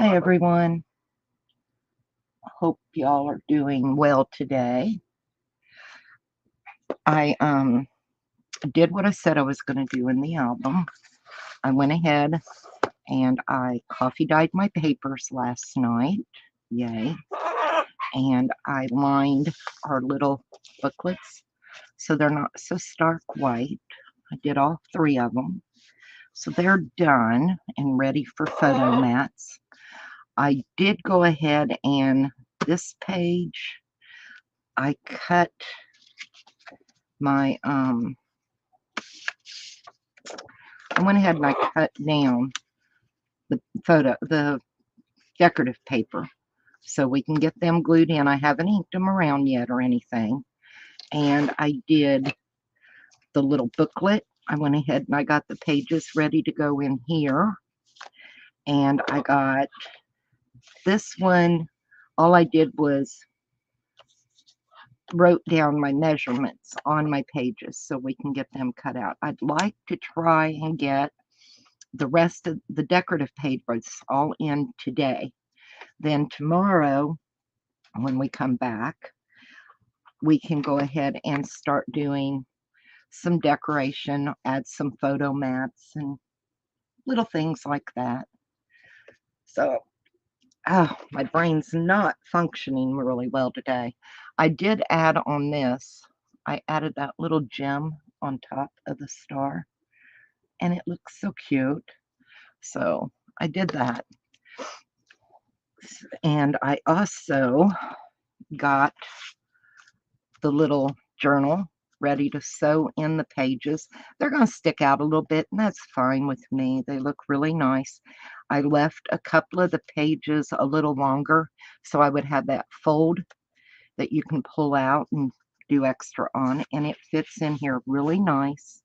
Hi everyone. Hope y'all are doing well today. I did what I said I was going to do in the album. I went ahead and I coffee dyed my papers last night. Yay. And I lined our little booklets so they're not so stark white. I did all three of them. So they're done and ready for photo mats. I did go ahead and this page I cut my I went ahead and I cut down the decorative paper so we can get them glued in. I haven't inked them around yet or anything. And I did the little booklet. I went ahead and I got the pages ready to go in here. And I got this one. All I did was wrote down my measurements on my pages so we can get them cut out. I'd like to try and get the rest of the decorative papers all in today. Then tomorrow, when we come back, we can go ahead and start doing some decoration, add some photo mats and little things like that. So, oh, my brain's not functioning really well today. I did add on this, I added that little gem on top of the star, and it looks so cute. So, I did that. And I also got the little journal ready to sew in the pages. They're going to stick out a little bit, and that's fine with me. They look really nice. I left a couple of the pages a little longer so I would have that fold that you can pull out and do extra on, and it fits in here really nice.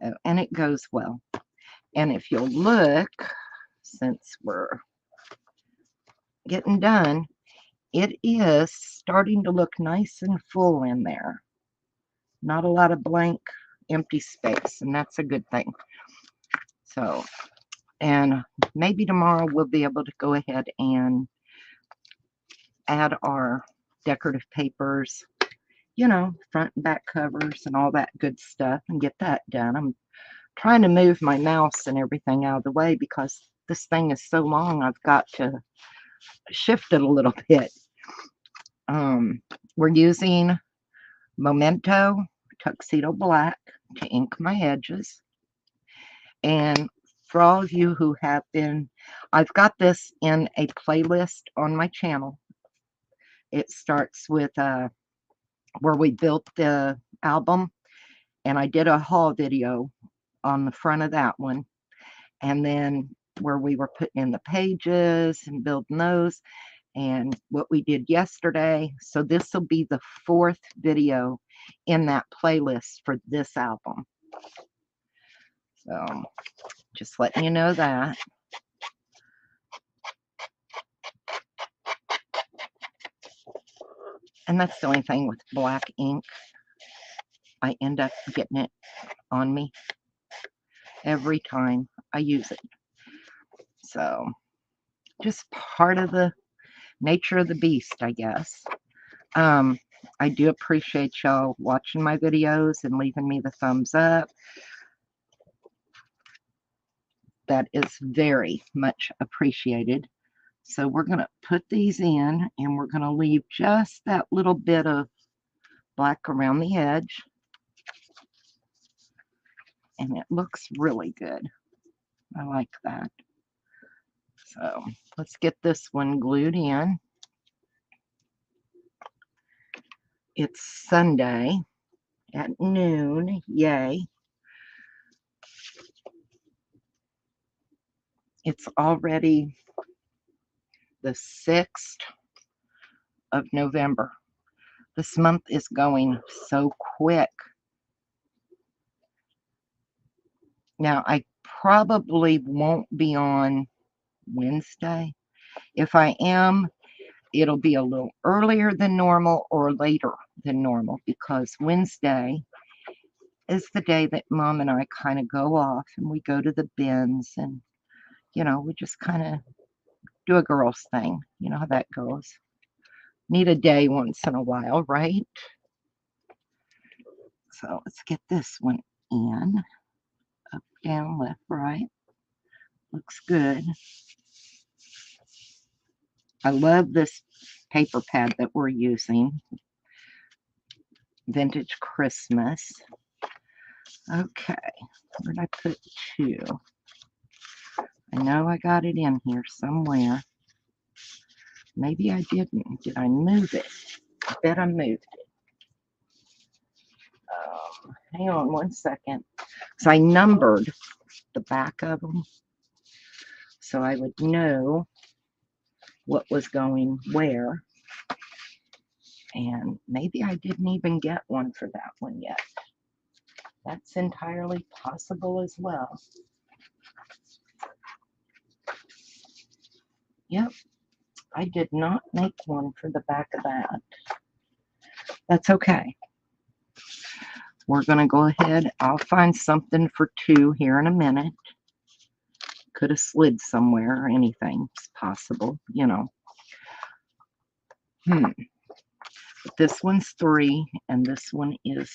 So, and it goes well. And if you'll look, since we're getting done, it is starting to look nice and full in there. Not a lot of blank, empty space, and that's a good thing. So, and maybe tomorrow we'll be able to go ahead and add our decorative papers, you know, front and back covers and all that good stuff and get that done. I'm trying to move my mouse and everything out of the way because this thing is so long, I've got to shift it a little bit. We're using Memento Tuxedo Black to ink my edges. And for all of you who have been, I've got this in a playlist on my channel. It starts with where we built the album, and I did a haul video on the front of that one. And then where we were putting in the pages and building those, and what we did yesterday. So this will be the fourth video in that playlist for this album. So just letting you know that. And that's the only thing with black ink. I end up getting it on me every time I use it. So just part of the nature of the beast, I guess. I do appreciate y'all watching my videos and leaving me the thumbs up. That is very much appreciated. So we're going to put these in, and we're going to leave just that little bit of black around the edge. And it looks really good. I like that. So let's get this one glued in. It's Sunday at noon. Yay. It's already the 6th of November. This month is going so quick. Now, I probably won't be on Wednesday. If I am, it'll be a little earlier than normal or later than normal, because Wednesday is the day that Mom and I kind of go off and we go to the bins and you know, we just kind of do a girl's thing. You know how that goes. Need a day once in a while, right? So let's get this one in. Up, down, left, right. Looks good. I love this paper pad that we're using. Vintage Christmas. Okay, where did I put 2? I know I got it in here somewhere. Maybe I didn't. Did I move it? I bet I moved it. Hang on one second. So I numbered the back of them so I would know what was going where. And maybe I didn't even get one for that one yet. That's entirely possible as well. Yep, I did not make one for the back of that. That's okay. We're going to go ahead. I'll find something for 2 here in a minute. Could have slid somewhere or anything's possible, you know. But this one's 3 and this one is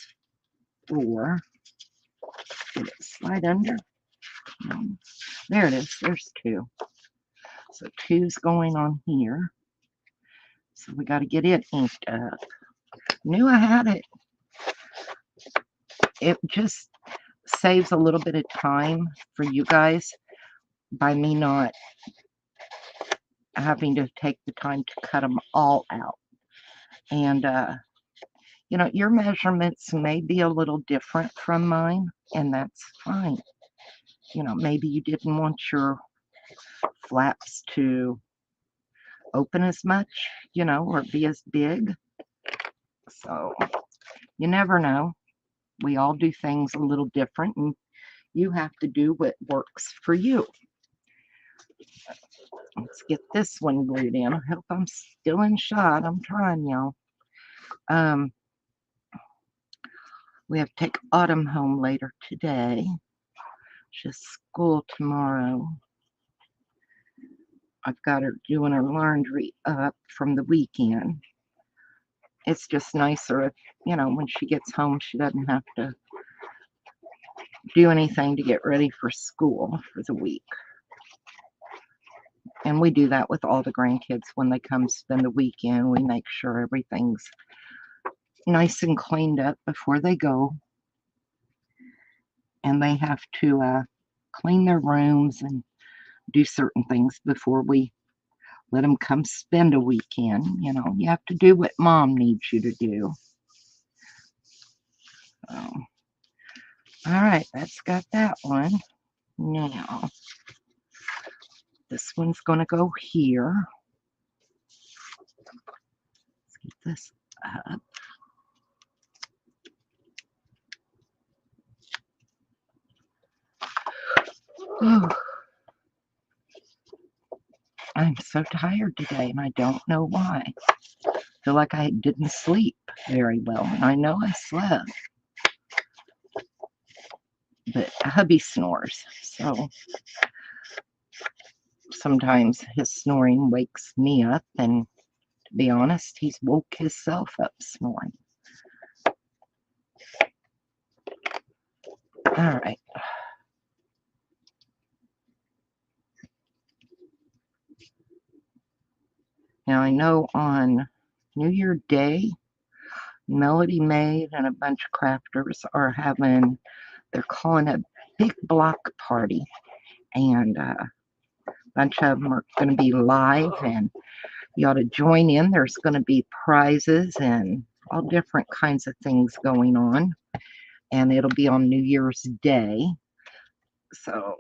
4. Did it slide under? No. There it is. There's 2. So 2's going on here. So we got to get it inked up. Knew I had it. It just saves a little bit of time for you guys by me not having to take the time to cut them all out. And, you know, your measurements may be a little different from mine, and that's fine. You know, maybe you didn't want your flaps to open as much, you know, or be as big. So you never know. We all do things a little different, and you have to do what works for you. Let's get this one glued in. I hope I'm still in shot. I'm trying, y'all. We have to take Autumn home later today. She has school tomorrow. I've got her doing her laundry up from the weekend. It's just nicer if, you know, when she gets home, she doesn't have to do anything to get ready for school for the week. And we do that with all the grandkids when they come spend the weekend. We make sure everything's nice and cleaned up before they go. And they have to clean their rooms and do certain things before we let them come spend a weekend. You know, you have to do what mom needs you to do. So, all right, that's got that one. Now, this one's going to go here. Let's get this up. Oh, I'm so tired today, and I don't know why. I feel like I didn't sleep very well, and I know I slept. But hubby snores, so sometimes his snoring wakes me up, and to be honest, he's woke himself up snoring. All right. Now I know on New Year Day, Melody Maid and a bunch of crafters are having, they're calling a big block party, and a bunch of them are going to be live, and you ought to join in. There's going to be prizes and all different kinds of things going on, and it'll be on New Year's Day. So,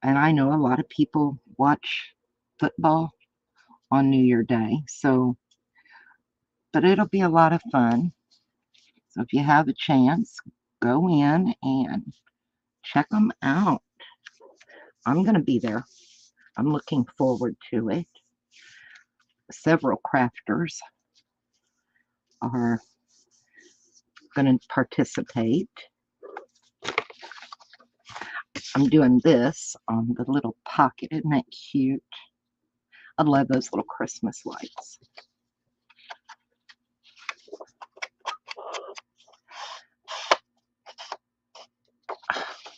and I know a lot of people watch football on New Year Day, so, but it'll be a lot of fun. So if you have a chance, go in and check them out. I'm going to be there. I'm looking forward to it. Several crafters are going to participate. I'm doing this on the little pocket. Isn't that cute? I love those little Christmas lights.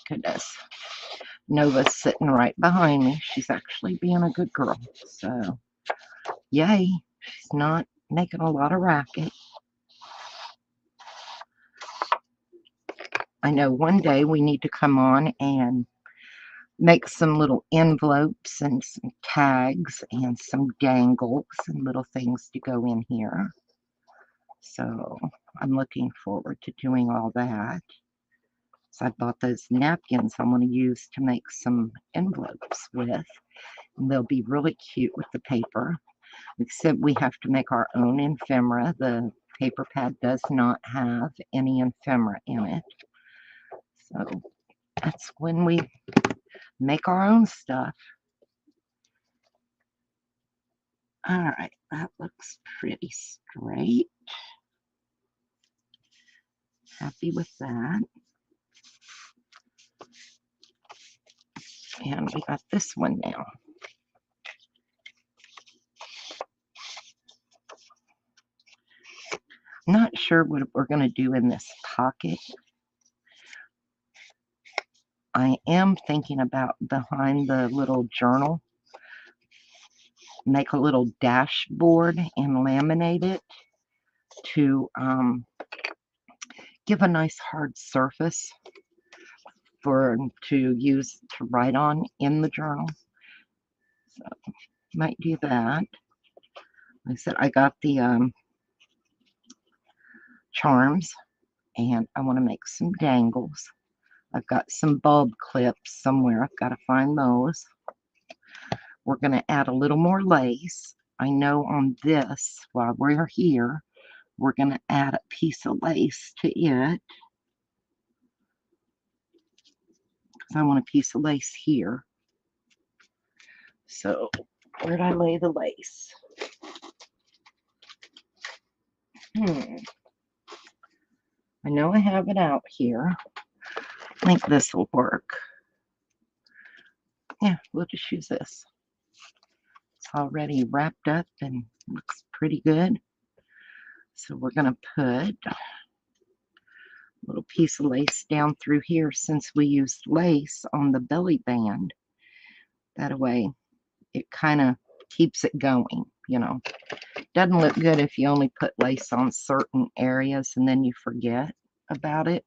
Goodness. Nova's sitting right behind me. She's actually being a good girl. So, yay. She's not making a lot of racket. I know one day we need to come on and make some little envelopes and some tags and some dangles and little things to go in here. So I'm looking forward to doing all that. So I bought those napkins I'm going to use to make some envelopes with. And they'll be really cute with the paper, except we have to make our own ephemera. The paper pad does not have any ephemera in it. So that's when we make our own stuff. All right, that looks pretty straight. Happy with that. And we got this one now. Not sure what we're going to do in this pocket. I am thinking about behind the little journal, make a little dashboard and laminate it to give a nice hard surface to use to write on in the journal. So might do that. Like I said, I got the charms, and I want to make some dangles. I've got some bulb clips somewhere. I've got to find those. We're going to add a little more lace. I know on this, while we're here, we're going to add a piece of lace to it. Because I want a piece of lace here. So, where'd I lay the lace? I know I have it out here. I think this will work. Yeah, we'll just use this. It's already wrapped up and looks pretty good. So we're going to put a little piece of lace down through here since we used lace on the belly band. That way it kind of keeps it going, you know. Doesn't look good if you only put lace on certain areas and then you forget about it.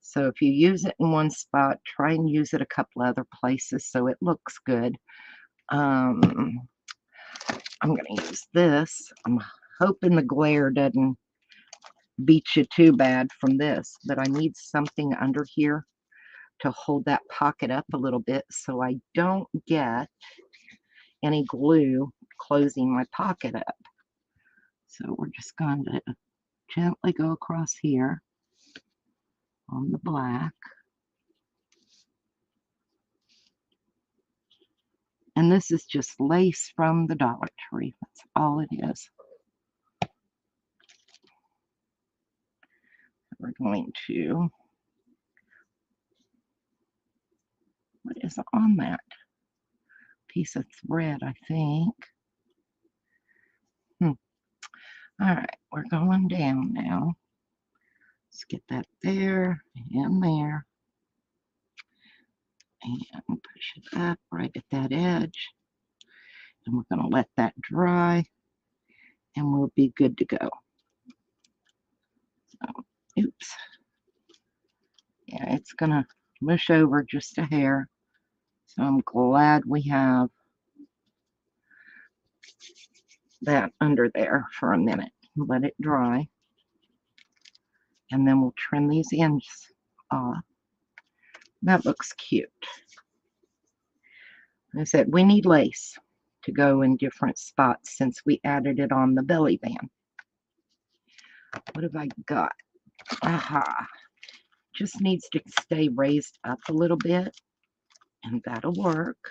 So if you use it in one spot, try and use it a couple other places so it looks good. I'm going to use this. I'm hoping the glare doesn't beat you too bad from this, but I need something under here to hold that pocket up a little bit so I don't get any glue closing my pocket up. So we're just going to gently go across here on the black. And this is just lace from the Dollar Tree. That's all it is. We're going to, what is on that? Piece of thread, I think. All right, we're going down now. Let's get that there and there. And push it up right at that edge. And we're going to let that dry. And we'll be good to go. So, oops. Yeah, it's going to mush over just a hair. So I'm glad we have that under there for a minute. Let it dry. And then we'll trim these ends off. That looks cute. Like I said, we need lace to go in different spots since we added it on the belly band. What have I got? Aha. Just needs to stay raised up a little bit, and that'll work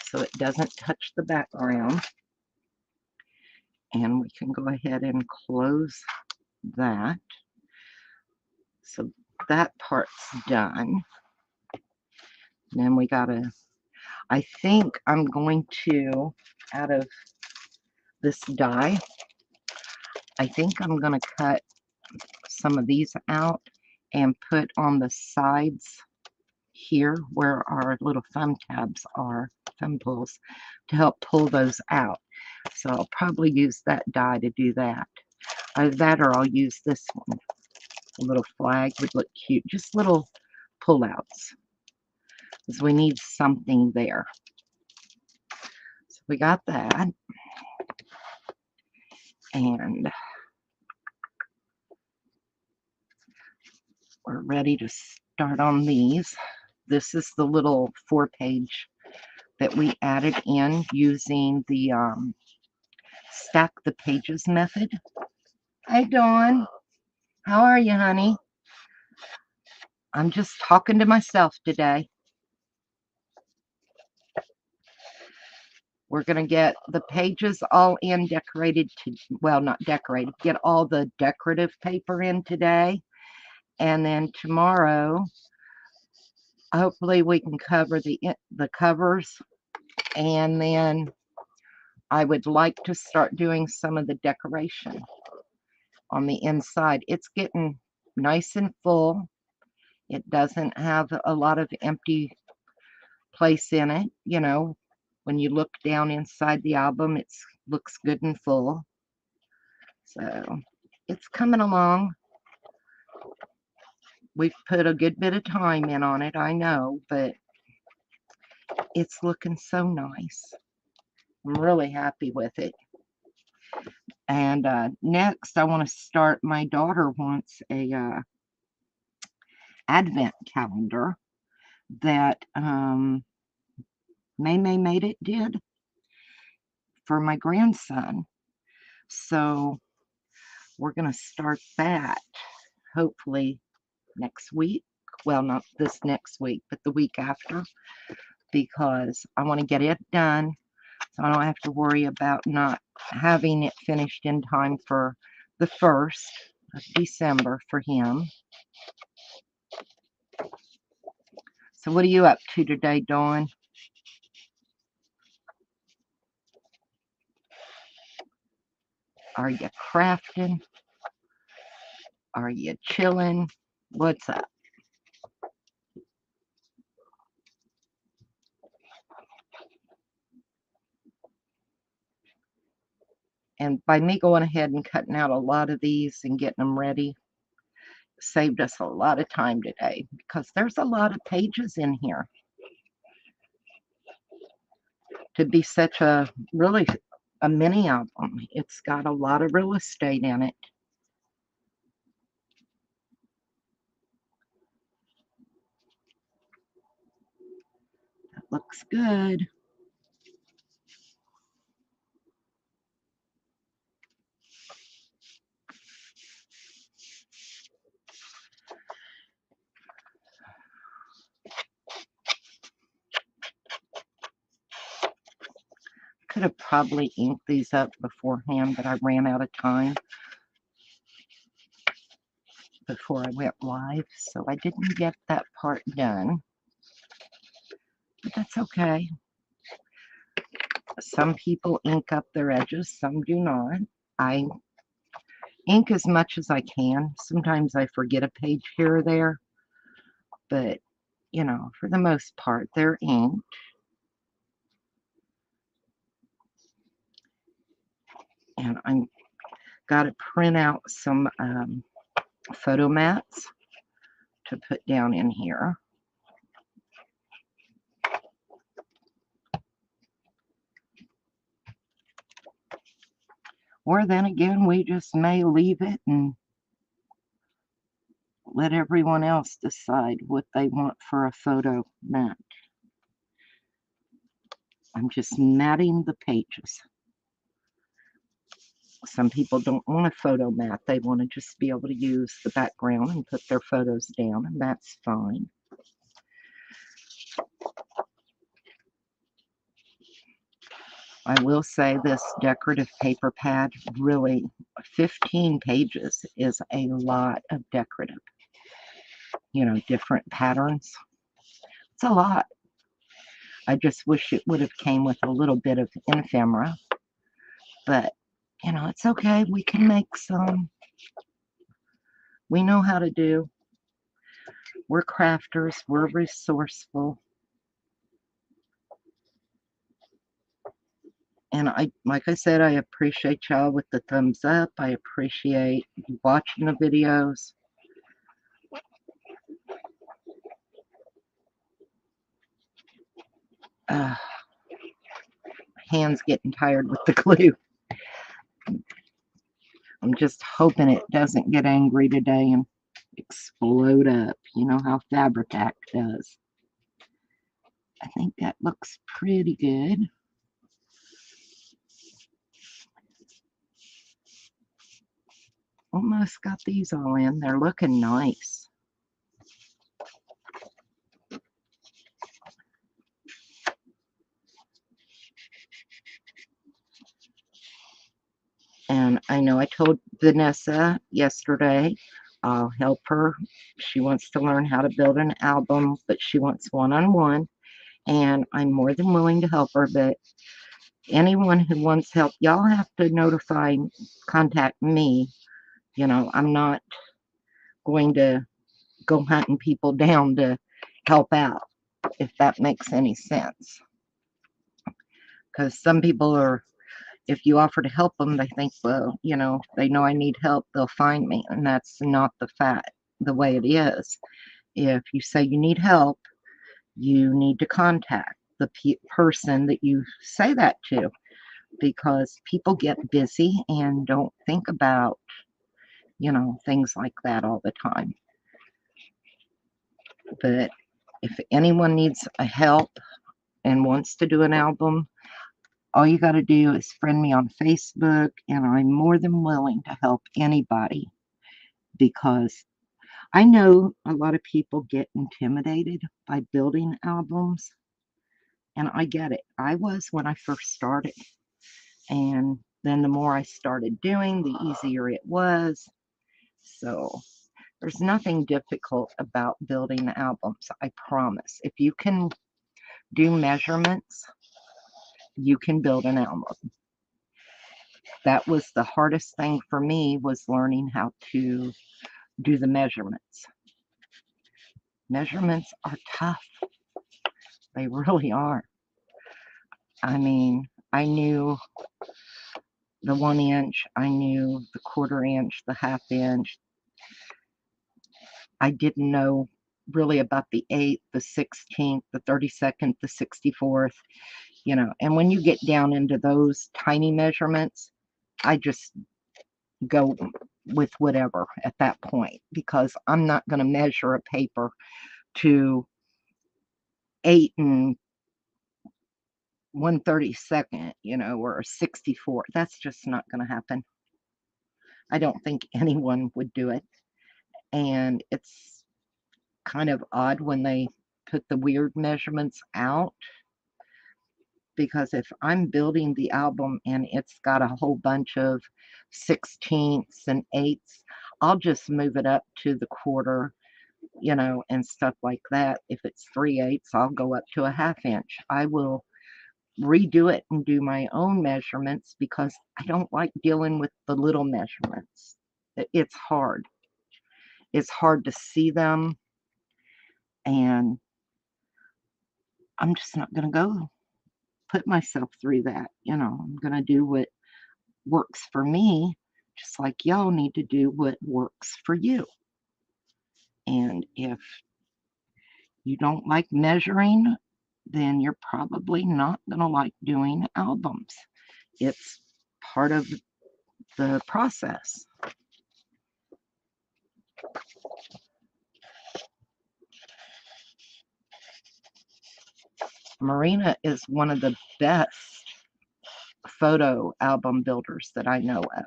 so it doesn't touch the background. And we can go ahead and close that. So that part's done. then we gotta, I think I'm going to, out of this die, I think I'm gonna cut some of these out and put on the sides here where our little thumb tabs are, thumb pulls, to help pull those out. So I'll probably use that die to do that. Either that or I'll use this one. A little flag would look cute. Just little pullouts, because we need something there. So we got that. And we're ready to start on these. This is the little 4-page that we added in using the stack the pages method. Hi, Dawn. How are you, honey? I'm just talking to myself today. We're going to get the pages all in decorated, well, not decorated, get all the decorative paper in today. And then tomorrow, hopefully we can cover the covers. And then I would like to start doing some of the decoration on the inside. It's getting nice and full. It doesn't have a lot of empty place in it. You know, when you look down inside the album, it looks good and full. So it's coming along. We've put a good bit of time in on it, I know, but it's looking so nice. I'm really happy with it. And next, I want to start. My daughter wants a advent calendar that May made it did for my grandson. So we're going to start that hopefully next week. Well, not this next week, but the week after, because I want to get it done so I don't have to worry about not having it finished in time for the 1st of December for him. So what are you up to today, Dawn? Are you crafting? Are you chilling? What's up? And by me going ahead and cutting out a lot of these and getting them ready, saved us a lot of time today, because there's a lot of pages in here to be such a really a mini album. It's got a lot of real estate in it. That looks good. Could have probably inked these up beforehand, but I ran out of time before I went live, so I didn't get that part done. But that's okay. Some people ink up their edges, some do not. I ink as much as I can. Sometimes I forget a page here or there, but you know, for the most part, they're inked. And I'm got to print out some photo mats to put down in here. Or then again, we just may leave it and let everyone else decide what they want for a photo mat. I'm just matting the pages. Some people don't want a photo mat. They want to just be able to use the background and put their photos down, and that's fine. I will say this decorative paper pad, really, 15 pages is a lot of decorative. You know, different patterns. It's a lot. I just wish it would have came with a little bit of ephemera, but you know, it's okay. We can make some. We know how to do. We're crafters. We're resourceful. And like I said, I appreciate y'all with the thumbs up. I appreciate you watching the videos. Uh, Hands getting tired with the glue. I'm just hoping it doesn't get angry today and explode up. You know how Fabri-Tac does. I think that looks pretty good. Almost got these all in. They're looking nice. And I know I told Vanessa yesterday I'll help her. She wants to learn how to build an album, but she wants one-on-one. And I'm more than willing to help her. But anyone who wants help, y'all have to contact me. You know, I'm not going to go hunting people down to help out, if that makes any sense. Because some people are, if you offer to help them, they think, well, you know, they know I need help, they'll find me. And that's not the way it is. If you say you need help, you need to contact the person that you say that to, because people get busy and don't think about, you know, things like that all the time. But if anyone needs a help and wants to do an album, all you got to do is friend me on Facebook, and I'm more than willing to help anybody, because I know a lot of people get intimidated by building albums, and I get it. I was when I first started, and then the more I started doing, the easier it was. So there's nothing difficult about building albums, I promise. If you can do measurements, you can build an album. That was the hardest thing for me, was learning how to do the measurements. Measurements are tough. They really are. I mean, I knew the 1 inch, I knew the 1/4 inch, the 1/2 inch. I didn't know really about the 8th, the 16th, the 32nd, the 64th, you know. And when you get down into those tiny measurements, I just go with whatever at that point, because I'm not going to measure a paper to 8 and 1/32, you know, or a 64. That's just not going to happen. I don't think anyone would do it. And it's kind of odd when they put the weird measurements out, because if I'm building the album and it's got a whole bunch of 16ths and 8ths, I'll just move it up to the 1/4, you know, and stuff like that. If it's 3/8, I'll go up to a 1/2 inch. I will redo it and do my own measurements, because I don't like dealing with the little measurements. It's hard. It's hard to see them, and I'm just not going to go put myself through that. You know, I'm going to do what works for me, just like y'all need to do what works for you. And if you don't like measuring, then you're probably not going to like doing albums. It's part of the process. Marina is one of the best photo album builders that I know of.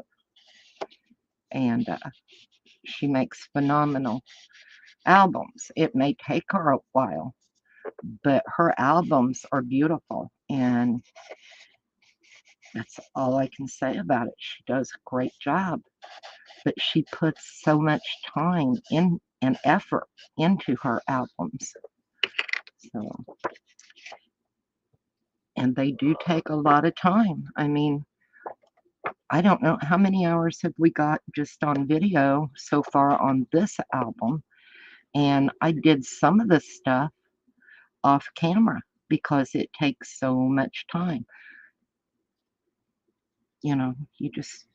And she makes phenomenal albums. It may take her a while, but her albums are beautiful. And that's all I can say about it. She does a great job, but she puts so much time in and effort into her albums. So And they do take a lot of time. I mean, I don't know how many hours have we got just on video so far on this album. And I did some of this stuff off camera because it takes so much time. You know, you just,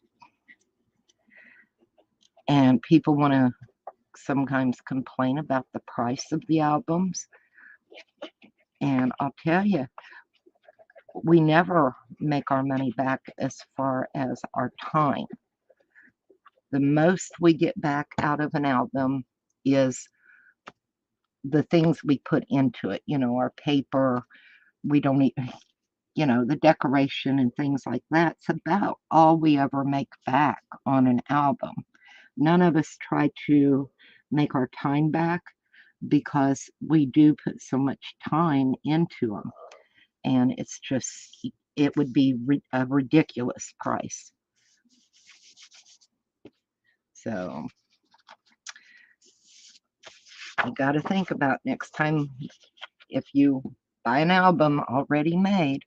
and people want to sometimes complain about the price of the albums. And I'll tell you, we never make our money back as far as our time. The most we get back out of an album is the things we put into it, you know, our paper. We don't eat, you know, the decoration and things like that. It's about all we ever make back on an album. None of us try to make our time back because we do put so much time into them. And it's just, it would be a ridiculous price. So you got to think about next time if you buy an album already made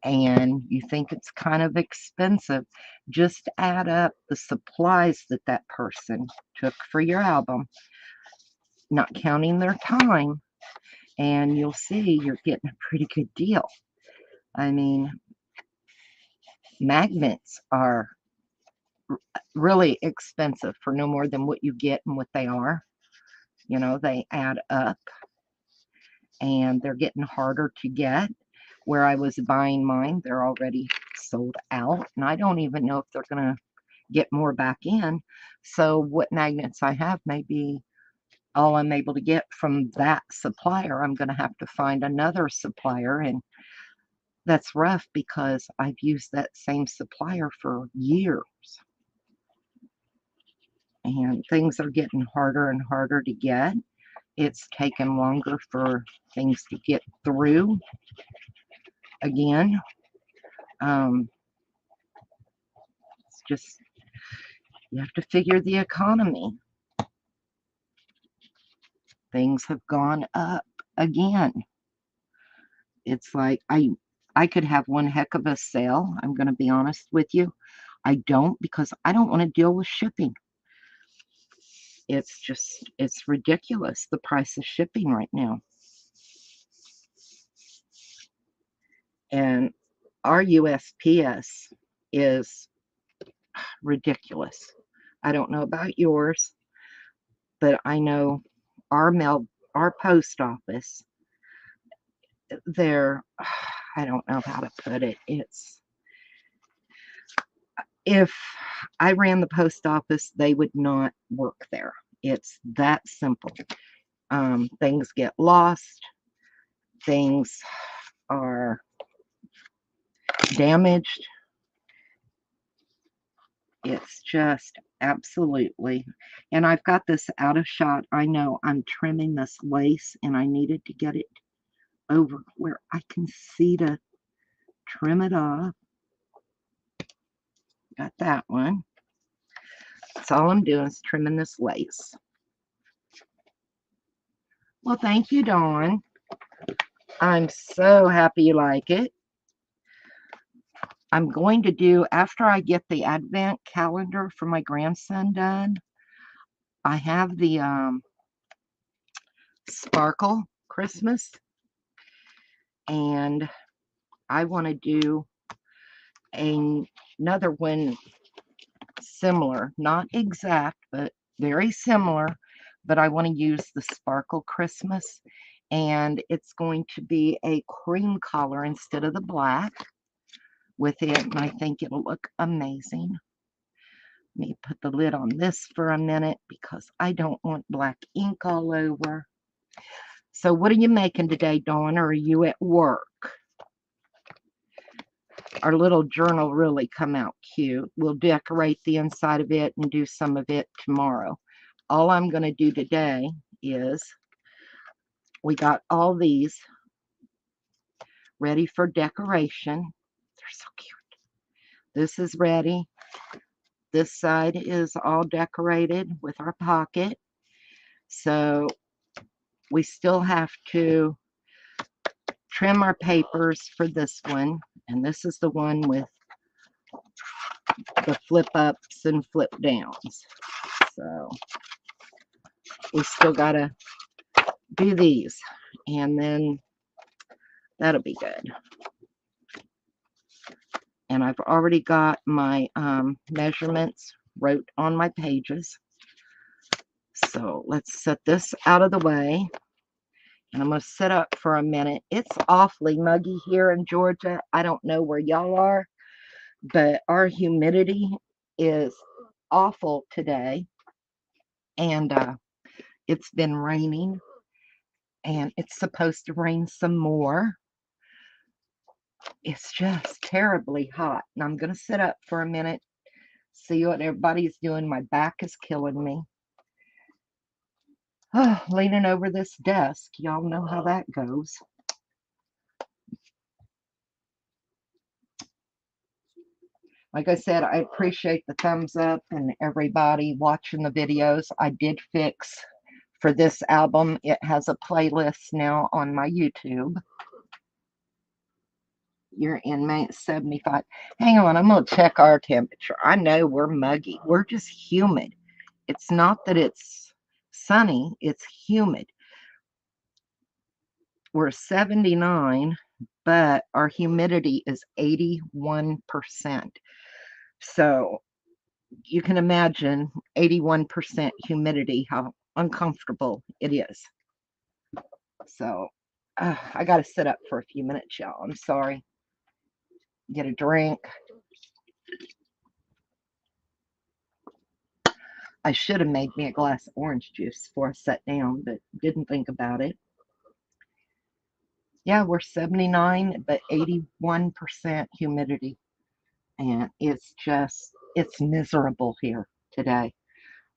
and you think it's kind of expensive, just add up the supplies that that person took for your album, not counting their time, and you'll see you're getting a pretty good deal. I mean, magnets are really expensive for no more than what you get and what they are. You know, they add up and they're getting harder to get. Where I was buying mine, they're already sold out, and I don't even know if they're going to get more back in. So what magnets I have may be all I'm able to get from that supplier. I'm going to have to find another supplier, and that's rough because I've used that same supplier for years. And things are getting harder and harder to get. It's taken longer for things to get through again. It's just, you have to figure the economy. Things have gone up again. It's like I could have one heck of a sale. I'm going to be honest with you. I don't, because I don't want to deal with shipping. It's just, it's ridiculous, the price of shipping right now. And our USPS is ridiculous. I don't know about yours, but I know our post office, they're, I don't know how to put it. It's, if I ran the post office, they would not work there. It's that simple. Things get lost. Things are damaged. It's just absolutely. And I've got this out of shot. I know I'm trimming this lace and I needed to get it over where I can see to trim it off. Got that one. That's all I'm doing is trimming this lace. Well, thank you, Dawn. I'm so happy you like it. I'm going to do, after I get the advent calendar for my grandson done, I have the sparkle Christmas, and I want to do another one similar, not exact, but very similar, but I want to use the sparkle Christmas, and it's going to be a cream color instead of the black with it, and I think it'll look amazing. Let me put the lid on this for a minute because I don't want black ink all over. So what are you making today, Dawn, or are you at work? Our little journal really come out cute. We'll decorate the inside of it and do some of it tomorrow. All I'm going to do today is, we got all these ready for decoration. They're so cute. This is ready. This side is all decorated with our pocket. So we still have to trim our papers for this one. And this is the one with the flip ups and flip downs. So we still got to do these. And then that'll be good. And I've already got my measurements wrote on my pages. So let's set this out of the way. And I'm going to sit up for a minute. It's awfully muggy here in Georgia. I don't know where y'all are, but our humidity is awful today. And it's been raining. And it's supposed to rain some more. It's just terribly hot. And I'm going to sit up for a minute, see what everybody's doing. My back is killing me. Oh, leaning over this desk. Y'all know how that goes. Like I said, I appreciate the thumbs up and everybody watching the videos. I did fix for this album. It has a playlist now on my YouTube. You're in May 75. Hang on, I'm going to check our temperature. I know we're muggy. We're just humid. It's not that it's sunny, it's humid. We're 79, but our humidity is 81%. So you can imagine 81% humidity, how uncomfortable it is. So I got to sit up for a few minutes, y'all. I'm sorry. Get a drink. I should have made me a glass of orange juice before I sat down, but didn't think about it. Yeah, we're 79, but 81% humidity. And it's miserable here today.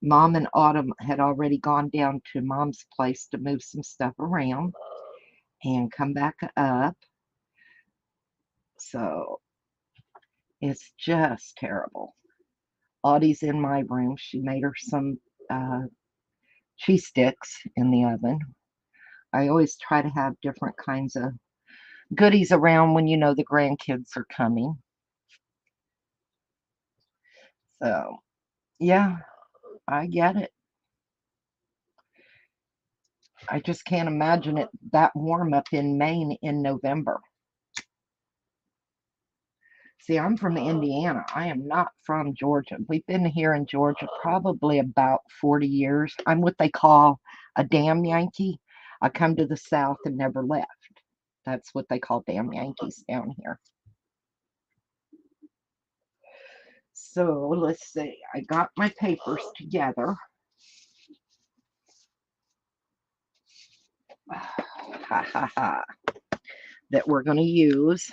Mom and Autumn had already gone down to Mom's place to move some stuff around and come back up. So it's just terrible. Audie's in my room. She made her some cheese sticks in the oven. I always try to have different kinds of goodies around when you know the grandkids are coming. So, yeah, I get it. I just can't imagine it that warm up in Maine in November. See, I'm from Indiana. I am not from Georgia. We've been here in Georgia probably about 40 years. I'm what they call a damn Yankee. I come to the South and never left. That's what they call damn Yankees down here. So let's see. I got my papers together. Ha ha ha. That we're going to use.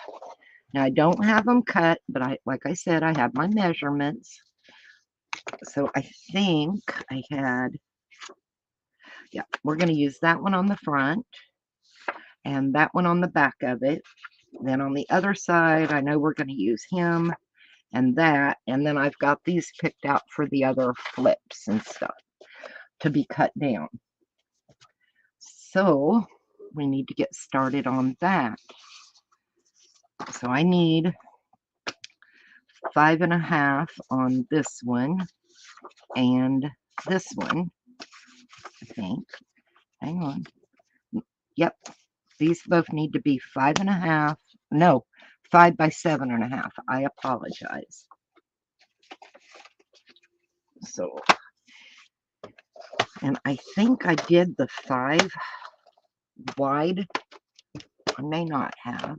Now I don't have them cut, but like I said, I have my measurements. So I think I had, yeah, we're going to use that one on the front and that one on the back of it. Then on the other side, I know we're going to use him and that. And then I've got these picked out for the other flips and stuff to be cut down. So we need to get started on that. So I need 5.5 on this one and this one, I think. Hang on. Yep. These both need to be 5.5. No, 5 by 7.5. I apologize. So, and I think I did the 5 wide. I may not have.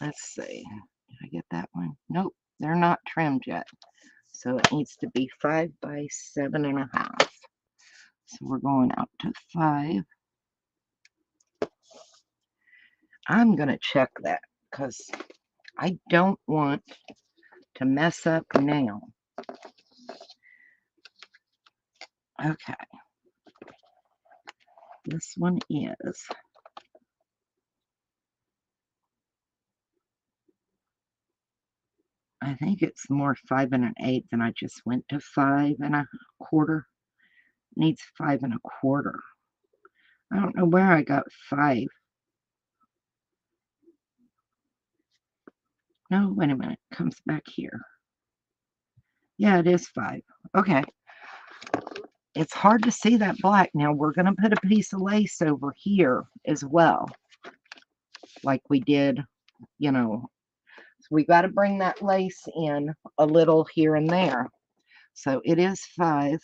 Let's see. Did I get that one? Nope, they're not trimmed yet. So it needs to be 5 by 7.5. So we're going out to 5. I'm going to check that because I don't want to mess up now. Okay. This one is, I think it's more 5 1/8 than I just went to 5 1/4. Needs 5 1/4. I don't know where I got 5. No, wait a minute. It comes back here. Yeah, it is 5. Okay. It's hard to see that black. Now we're going to put a piece of lace over here as well, like we did, you know. So we got to bring that lace in a little here and there. So it is 5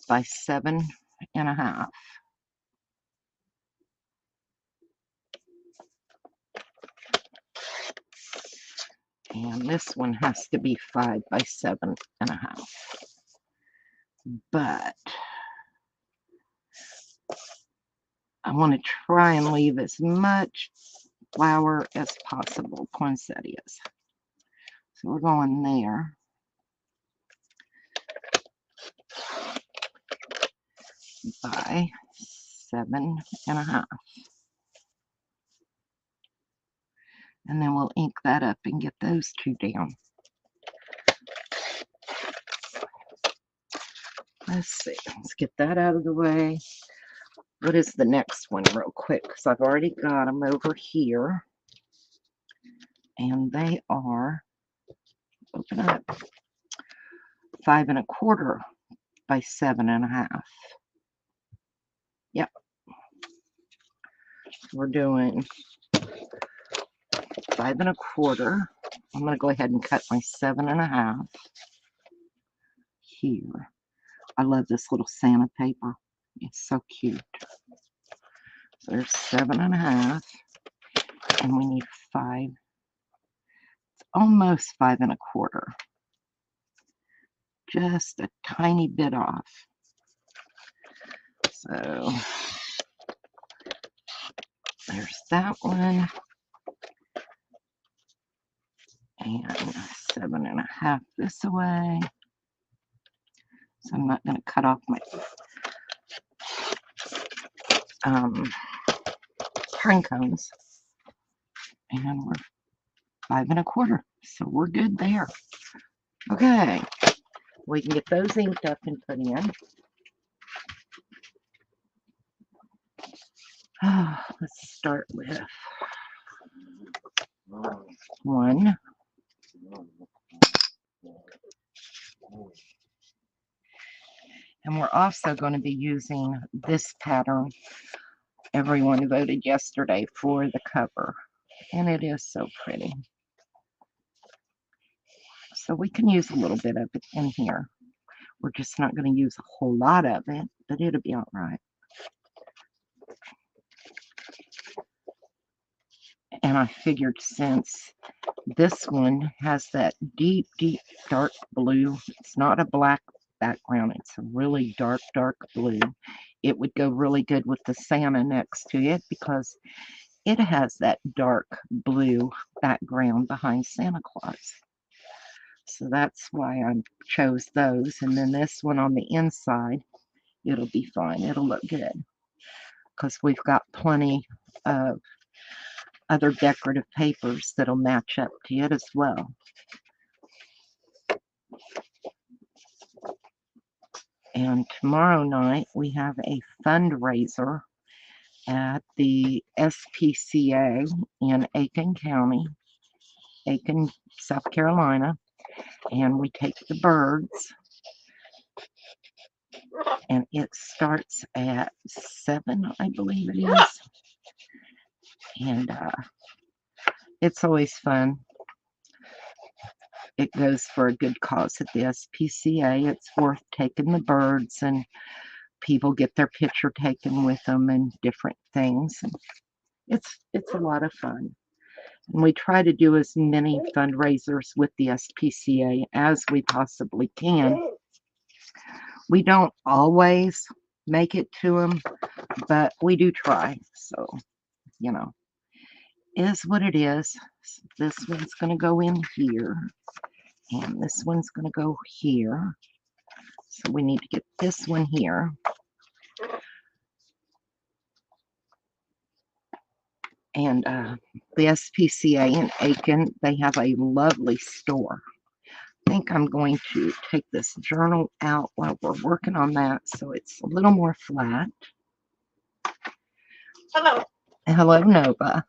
by 7.5. And this one has to be 5 by 7.5. But I want to try and leave as much flower as possible, poinsettias. So we're going there by 7.5. And then we'll ink that up and get those two down. Let's see, let's get that out of the way. What is the next one real quick? Because I've already got them over here. And they are, open up, 5.25 by 7.5. Yep. We're doing 5.25. I'm going to go ahead and cut my 7.5 here. I love this little Santa paper. It's so cute. So there's 7.5, and we need 5. It's almost 5.25. Just a tiny bit off. So there's that one. And 7.5 this way. So I'm not going to cut off my pine cones. And we're 5.25. So we're good there. Okay. We can get those inked up and put in. Let's start with 1. And we're also going to be using this pattern everyone voted yesterday for the cover. And it is so pretty. So we can use a little bit of it in here. We're just not going to use a whole lot of it, but it'll be all right. And I figured since this one has that deep, deep dark blue, it's not a black background, it's a really dark, dark blue. It would go really good with the Santa next to it because it has that dark blue background behind Santa Claus. So that's why I chose those. And then this one on the inside, it'll be fine. It'll look good because we've got plenty of other decorative papers that'll match up to it as well. And tomorrow night we have a fundraiser at the SPCA in Aiken County, Aiken, South Carolina, and we take the birds, and it starts at 7, I believe it is, and it's always fun. It goes for a good cause at the SPCA. It's worth taking the birds, and people get their picture taken with them and different things. And it's a lot of fun. And we try to do as many fundraisers with the SPCA as we possibly can. We don't always make it to them, but we do try. So, you know, is what it is. So this one's going to go in here, and this one's going to go here. So we need to get this one here. And the SPCA in Aiken, they have a lovely store. I think I'm going to take this journal out while we're working on that so it's a little more flat. Hello. Hello, Nova.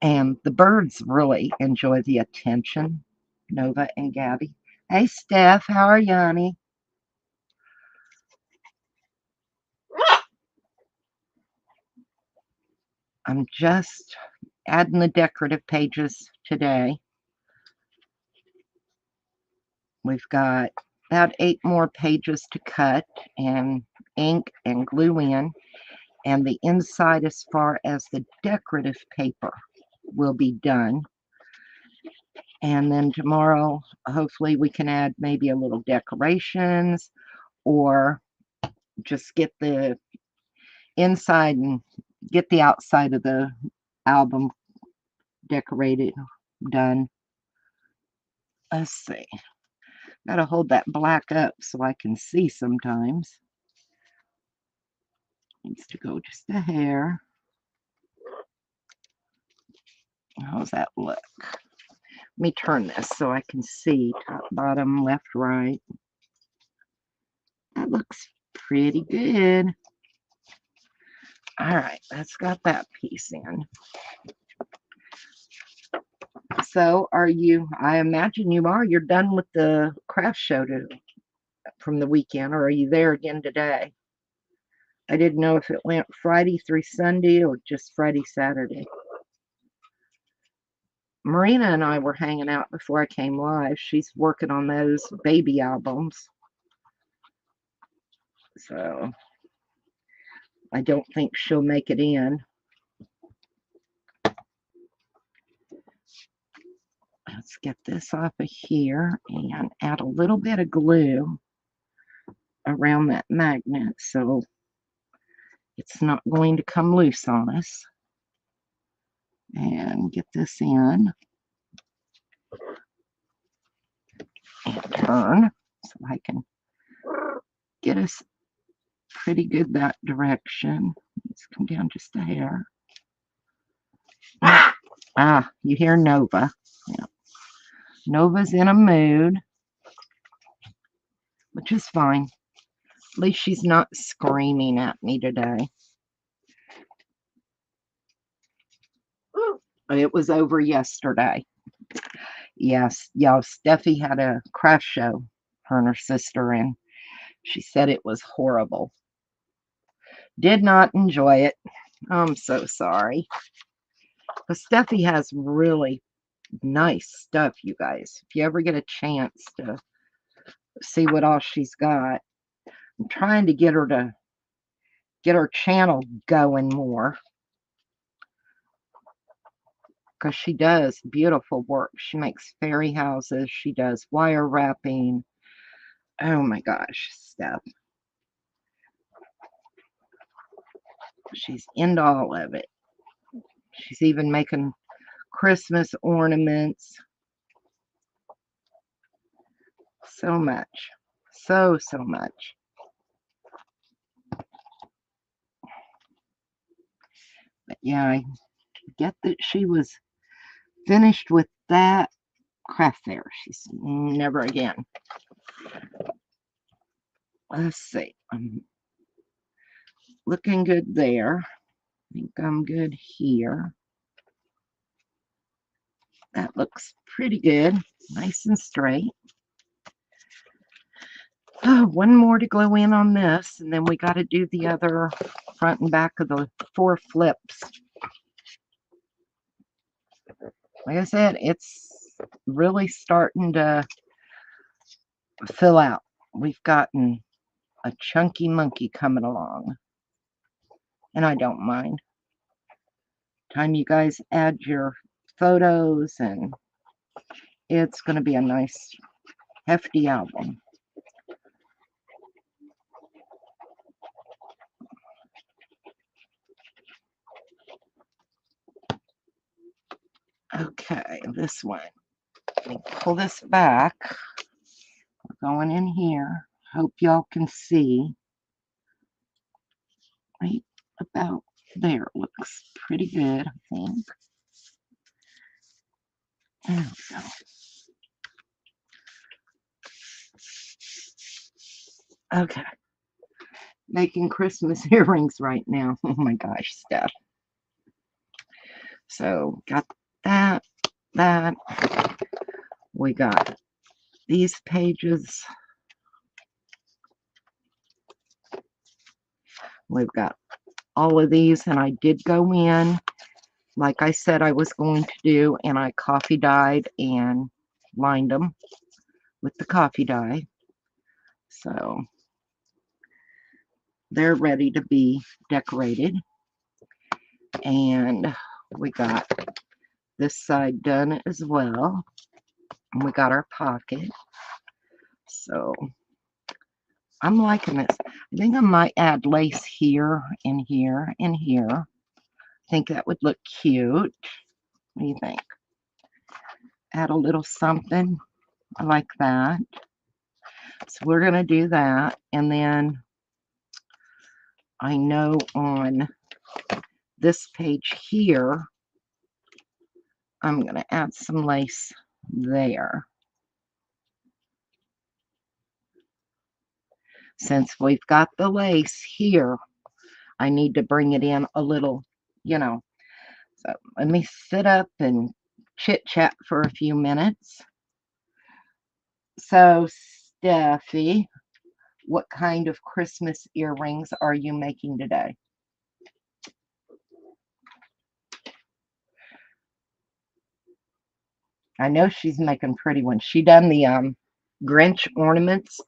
And the birds really enjoy the attention, Nova and Gabby. Hey, Steph, how are you, honey? I'm just adding the decorative pages today. We've got about 8 more pages to cut and ink and glue in, and the inside as far as the decorative paper will be done. And then tomorrow, hopefully we can add maybe a little decorations or just get the inside and get the outside of the album decorated, done. Let's see. Gotta hold that black up so I can see sometimes. Needs to go just a hair. How's that look? Let me turn this so I can see top, bottom, left, right. That looks pretty good. All right, that's got that piece in. So are you, I imagine you are, you're done with the craft show from the weekend, or are you there again today? I didn't know if it went Friday through Sunday or just Friday, Saturday. Marina and I were hanging out before I came live. She's working on those baby albums. So I don't think she'll make it in. Let's get this off of here and add a little bit of glue around that magnet so it's not going to come loose on us. And get this in and turn so I can get us pretty good that direction. Let's come down just a hair. Ah, you hear Nova. Yeah. Nova's in a mood, which is fine. At least she's not screaming at me today. It was over yesterday. Yes, y'all, Steffi had a craft show, her and her sister, and she said it was horrible. Did not enjoy it. I'm so sorry. But Steffi has really nice stuff, you guys. If you ever get a chance to see what all she's got, I'm trying to get her channel going more because she does beautiful work. She makes fairy houses. She does wire wrapping. Oh my gosh, Steph. She's into all of it. She's even making Christmas ornaments. So much. So much. But yeah, I get that she was finished with that craft fair. She's never again. Let's see. I'm looking good there. I think I'm good here. That looks pretty good. Nice and straight. Oh, one more to glue in on this, and then we got to do the other front and back of the 4 flips. Like I said, it's really starting to fill out. We've gotten a chunky monkey coming along, and I don't mind. Time you guys add your photos, and it's going to be a nice, hefty album. Okay, this one. Let me pull this back. We're going in here. Hope y'all can see. Right about there. Looks pretty good, I think. There we go. Okay. Making Christmas earrings right now. Oh my gosh, Steph. So got that, that. We got these pages. We've got all of these, and I did go in, like I said I was going to do, and I coffee dyed and lined them with the coffee dye. So they're ready to be decorated. And we got this side done as well. And we got our pocket. So I'm liking this. I think I might add lace here and here and here. I think that would look cute. What do you think? Add a little something. I like that. So we're going to do that. And then I know on this page here, I'm going to add some lace there. Since we've got the lace here, I need to bring it in a little, you know. So let me sit up and chit chat for a few minutes. So, Steffi, what kind of Christmas earrings are you making today? I know she's making pretty ones. She done the Grinch ornaments.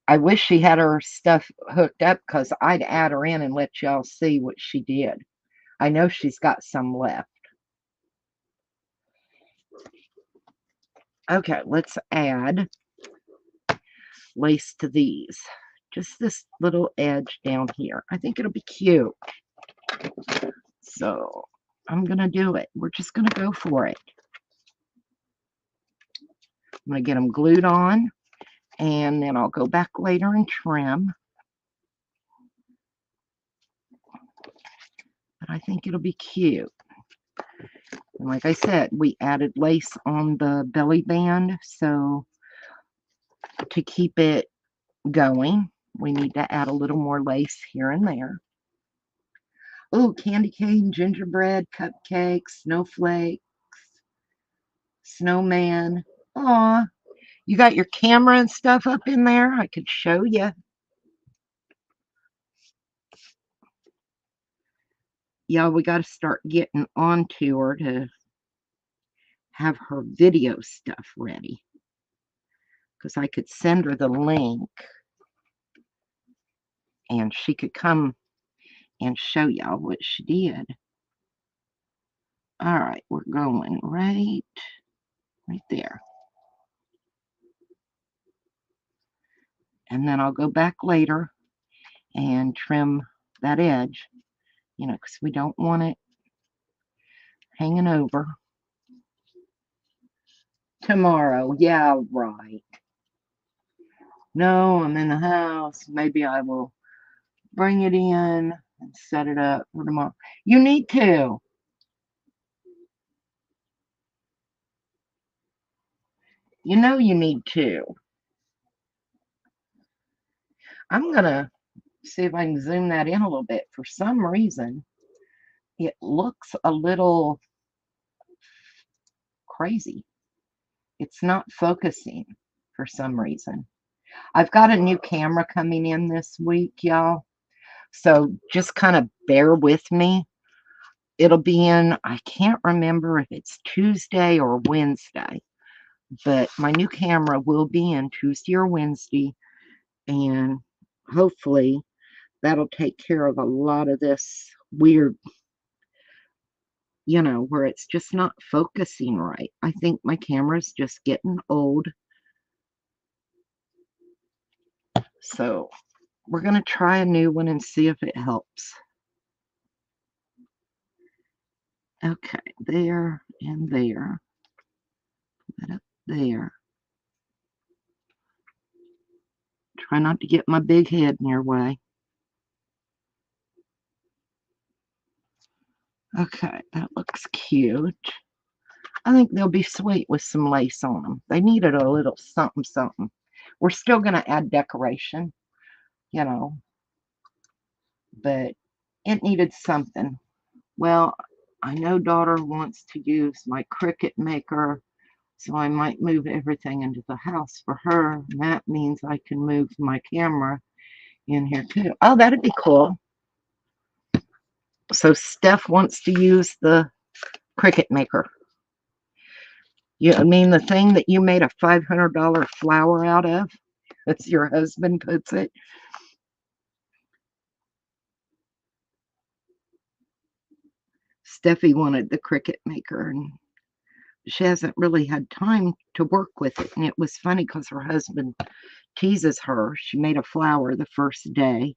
I wish she had her stuff hooked up because I'd add her in and let y'all see what she did. I know she's got some left. Okay, let's add lace to these. Just this little edge down here. I think it'll be cute. So I'm going to do it. We're just going to go for it. I'm going to get them glued on, and then I'll go back later and trim. But I think it'll be cute. And like I said, we added lace on the belly band, so to keep it going, we need to add a little more lace here and there. Oh, candy cane, gingerbread, cupcakes, snowflakes, snowman. Aw, you got your camera and stuff up in there? I could show you. Yeah, we got to start getting onto her to have her video stuff ready. Because I could send her the link and she could come and show y'all what she did. All right, we're going right there. And then I'll go back later and trim that edge, you know, because we don't want it hanging over. Tomorrow, yeah, right. No, I'm in the house. Maybe I will bring it in and set it up for tomorrow. You need to. You know you need to. I'm going to see if I can zoom that in a little bit. For some reason, it looks a little crazy. It's not focusing for some reason. I've got a new camera coming in this week, y'all. So just kind of bear with me. It'll be in, I can't remember if it's Tuesday or Wednesday, but my new camera will be in Tuesday or Wednesday, and hopefully that'll take care of a lot of this weird, you know, where it's just not focusing right. I think my camera's just getting old. So we're going to try a new one and see if it helps. Okay, there and there. Put that up there. Try not to get my big head in your way. Okay, that looks cute. I think they'll be sweet with some lace on them. They needed a little something, something. We're still going to add decoration, you know, but it needed something. Well, I know daughter wants to use my Cricut maker, so I might move everything into the house for her. And that means I can move my camera in here too. Oh, that'd be cool. So Steph wants to use the Cricut maker. You mean the thing that you made a $500 flower out of? As your husband puts it. Steffi wanted the Cricut maker, and she hasn't really had time to work with it. And it was funny because her husband teases her. She made a flower the first day.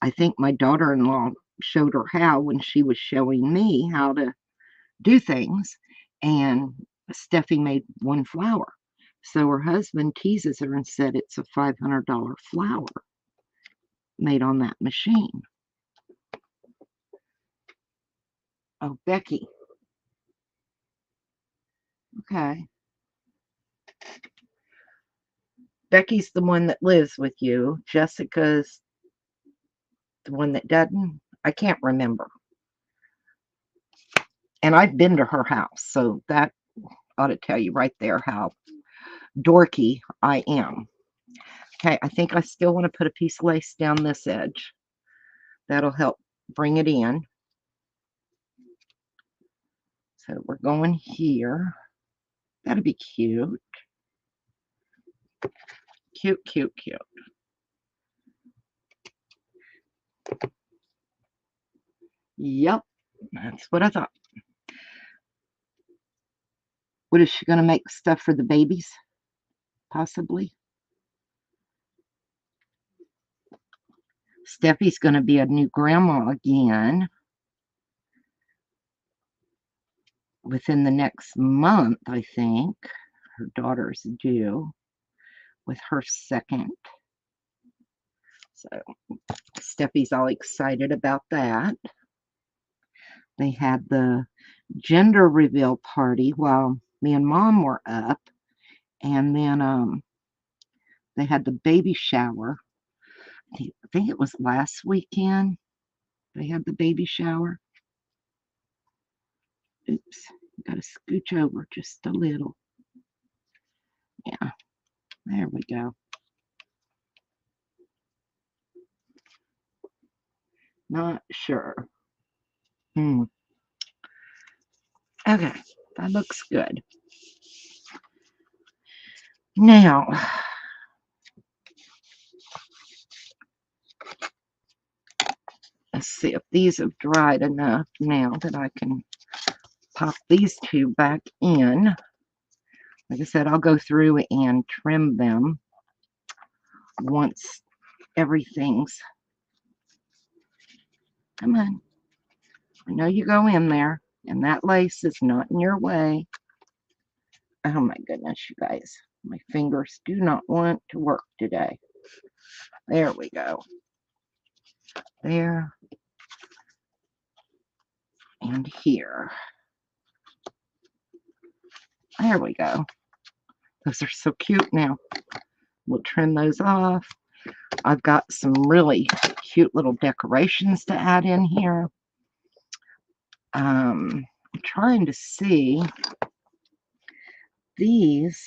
I think my daughter-in-law showed her how when she was showing me how to do things, and Steffi made one flower. So her husband teases her and said it's a $500 flower made on that machine. Oh, Becky. Okay. Becky's the one that lives with you. Jessica's the one that doesn't. I can't remember. And I've been to her house, so that ought to tell you right there how dorky I am. Okay, I think I still want to put a piece of lace down this edge. That'll help bring it in. So we're going here. That'll be cute. Cute, cute, cute. Yep, that's what I thought. What is she going to make stuff for the babies? Possibly. Steffi's going to be a new grandma again within the next month, I think. Her daughter's due with her second. So Steffi's all excited about that. They had the gender reveal party while me and Mom were up, and then they had the baby shower. I think it was last weekend they had the baby shower. Oops, gotta scooch over just a little. Yeah, there we go. Not sure. Okay, that looks good. Now, let's see if these have dried enough now that I can pop these two back in. Like I said, I'll go through and trim them once everything's... Come on. I know you go in there, and that lace is not in your way. Oh my goodness, you guys. My fingers do not want to work today. There we go. There. And here. There we go. Those are so cute now. We'll trim those off. I've got some really cute little decorations to add in here. I'm trying to see these.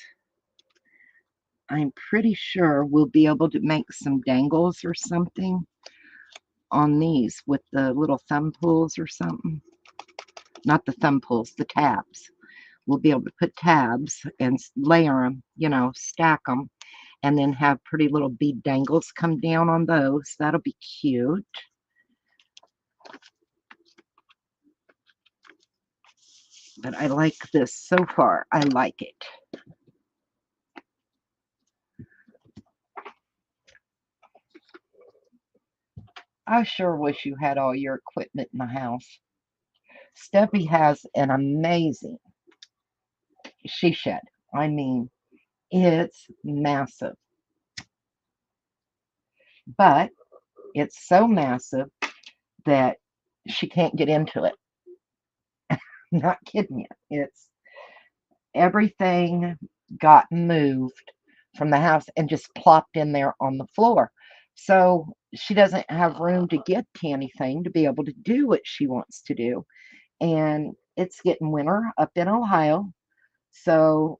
I'm pretty sure we'll be able to make some dangles or something on these with the little thumb pulls or something. Not the thumb pulls, the tabs. We'll be able to put tabs and layer them, you know, stack them, and then have pretty little bead dangles come down on those. That'll be cute. But I like this so far. I like it. I sure wish you had all your equipment in the house. Steffi has an amazing she shed. I mean, it's massive. But it's so massive that she can't get into it. Not kidding you. It's everything got moved from the house and just plopped in there on the floor. So she doesn't have room to get to anything to be able to do what she wants to do. And it's getting winter up in Ohio. So,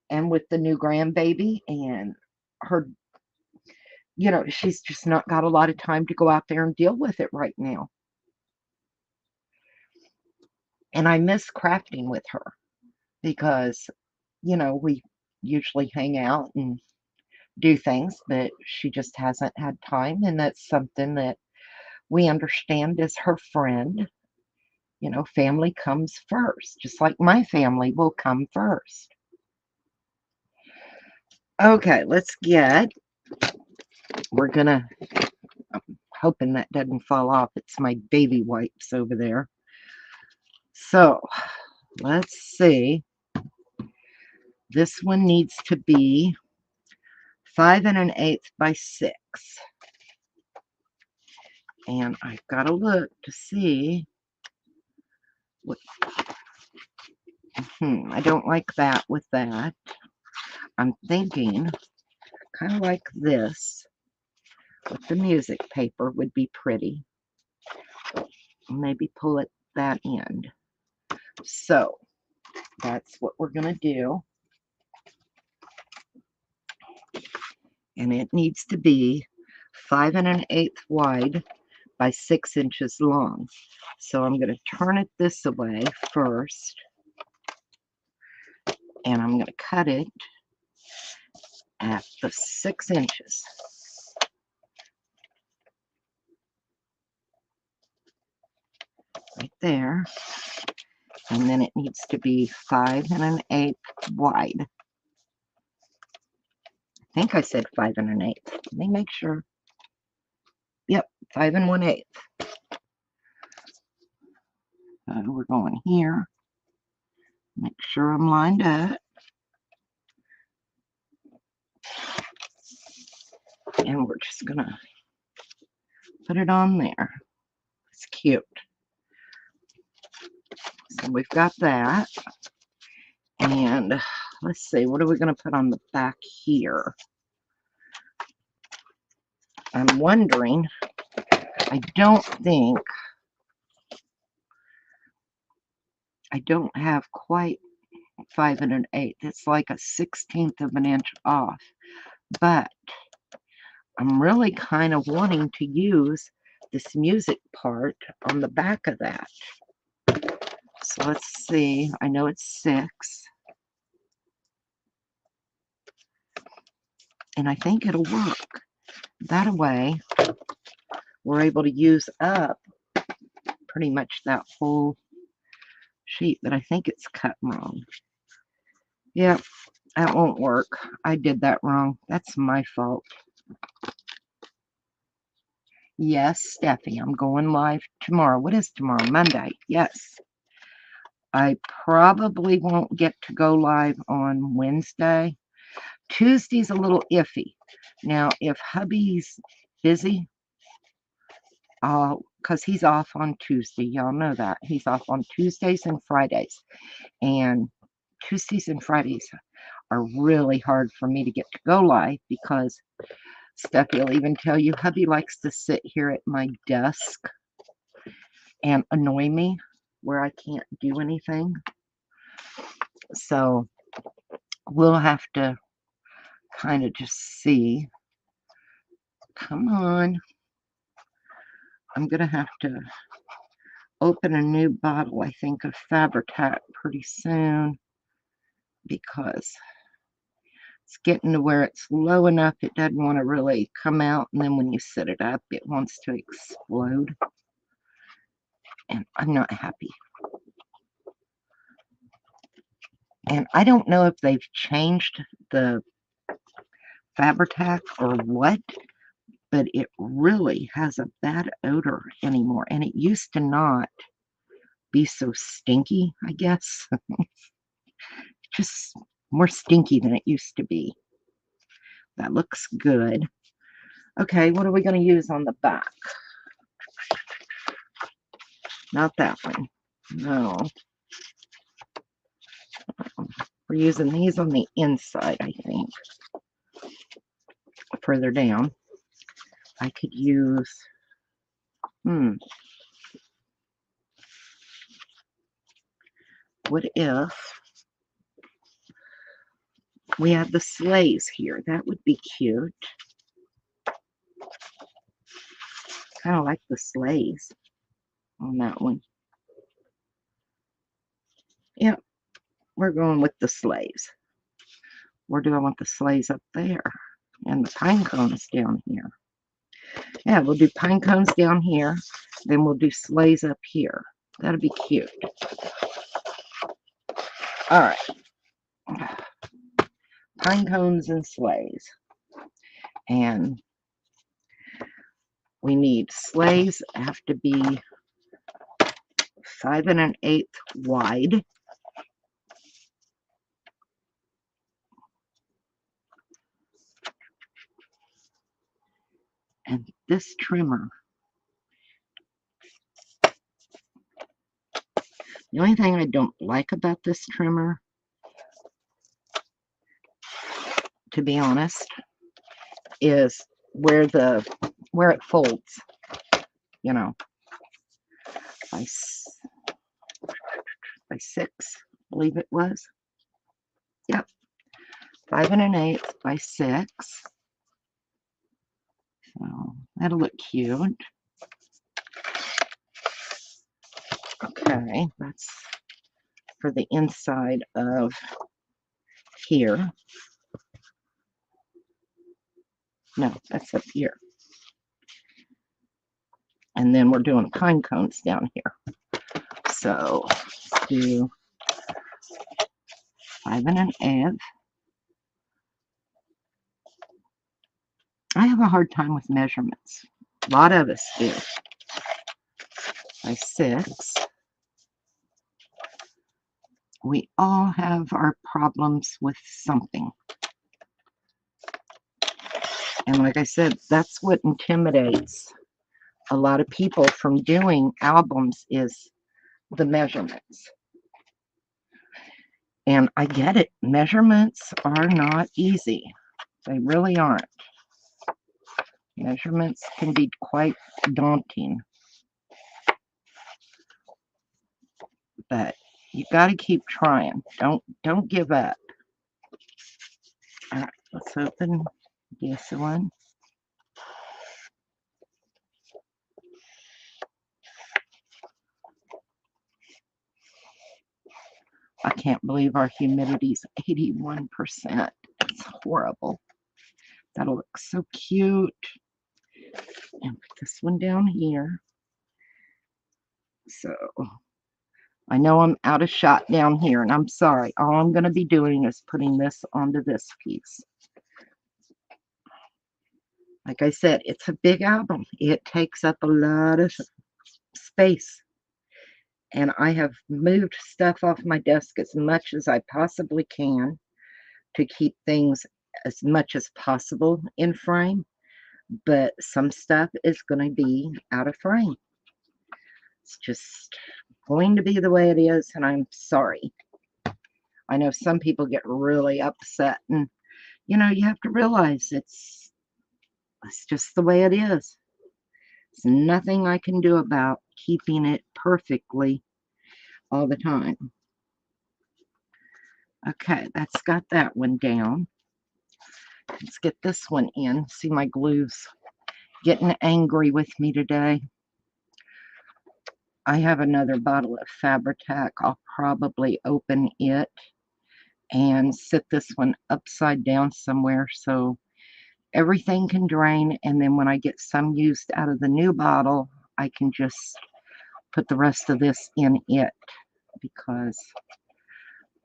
and with the new grandbaby and her, she's just not got a lot of time to go out there and deal with it right now. And I miss crafting with her because, we usually hang out and do things, but she just hasn't had time. And that's something that we understand as her friend. Family comes first, just like my family will come first. Okay, we're gonna, I'm hoping that doesn't fall off. It's my baby wipes over there. So let's see. This one needs to be 5 1/8 by 6. And I've got to look to see what, I don't like that with that. I'm thinking kind of like this with the music paper would be pretty. Maybe pull it that end. So that's what we're going to do. And it needs to be 5 1/8 wide by 6 inches long. So I'm going to turn it this way first. And I'm going to cut it at the 6 inches. Right there. And then it needs to be 5 1/8 wide. I think I said 5 1/8. Let me make sure. Yep, 5 1/8. We're going here. Make sure I'm lined up. And we're just going to put it on there. It's cute. So we've got that. And let's see, what are we going to put on the back here? I'm wondering, I don't have quite 5 1/8. It's like a 1/16 of an inch off. But I'm really kind of wanting to use this music part on the back of that. So let's see. I know it's 6. And I think it'll work. That way, we're able to use up pretty much that whole sheet, but I think it's cut wrong. Yep, that won't work. I did that wrong. That's my fault. Yes, Steffi, I'm going live tomorrow. What is tomorrow? Monday. Yes. I probably won't get to go live on Wednesday. Tuesday's a little iffy. Now, if hubby's busy, because he's off on Tuesday. Y'all know that. He's off on Tuesdays and Fridays. And Tuesdays and Fridays are really hard for me to get to go live because Steffi will even tell you, hubby likes to sit here at my desk and annoy me where I can't do anything. So we'll have to kind of just see. Come on. I'm going to have to open a new bottle, I think, of Fabri-Tac pretty soon because it's getting to where it's low enough it doesn't want to really come out, and then when you set it up it wants to explode, and I'm not happy. And I don't know if they've changed the Fabri-Tac or what, but it really has a bad odor anymore, and it used to not be so stinky, I guess. Just more stinky than it used to be. That looks good. Okay, what are we going to use on the back? Not that one. No. We're using these on the inside, I think. Further down. I could use, what if we had the sleighs here? That would be cute. Kind of like the sleighs on that one. Yep, we're going with the sleighs. Where do I want the sleighs? Up there? And the pine cones down here. Yeah, we'll do pine cones down here. Then we'll do sleighs up here. That'll be cute. All right. Pine cones and sleighs. And we need sleighs have to be 5 1/8 wide. And this trimmer, the only thing I don't like about this trimmer, to be honest, is where it folds, you know, by 6, I believe it was. Yep, 5 1/8 by 6. So that'll look cute. Okay, that's for the inside of here. No, that's up here. And then we're doing pine cones down here. So let's do 5 1/8. I have a hard time with measurements. A lot of us do. By 6. We all have our problems with something. And like I said, that's what intimidates a lot of people from doing albums is the measurements. And I get it. Measurements are not easy. They really aren't. Measurements can be quite daunting. But you got to keep trying. Don't give up. All right, let's open this one. I can't believe our humidity's 81%. It's horrible. That'll look so cute. And put this one down here. So I know I'm out of shot down here, and I'm sorry. All I'm going to be doing is putting this onto this piece. Like I said, it's a big album. It takes up a lot of space. And I have moved stuff off my desk as much as I possibly can to keep things as much as possible in frame. But some stuff is going to be out of frame. It's just going to be the way it is, and I'm sorry. I know some people get really upset, and you know, you have to realize it's just the way it is. There's nothing I can do about keeping it perfectly all the time. Okay, that's got that one down. Let's get this one in. See, my glue's getting angry with me today. I have another bottle of Fabri-Tac. I'll probably open it and sit this one upside down somewhere so everything can drain, and then when I get some used out of the new bottle, I can just put the rest of this in it, because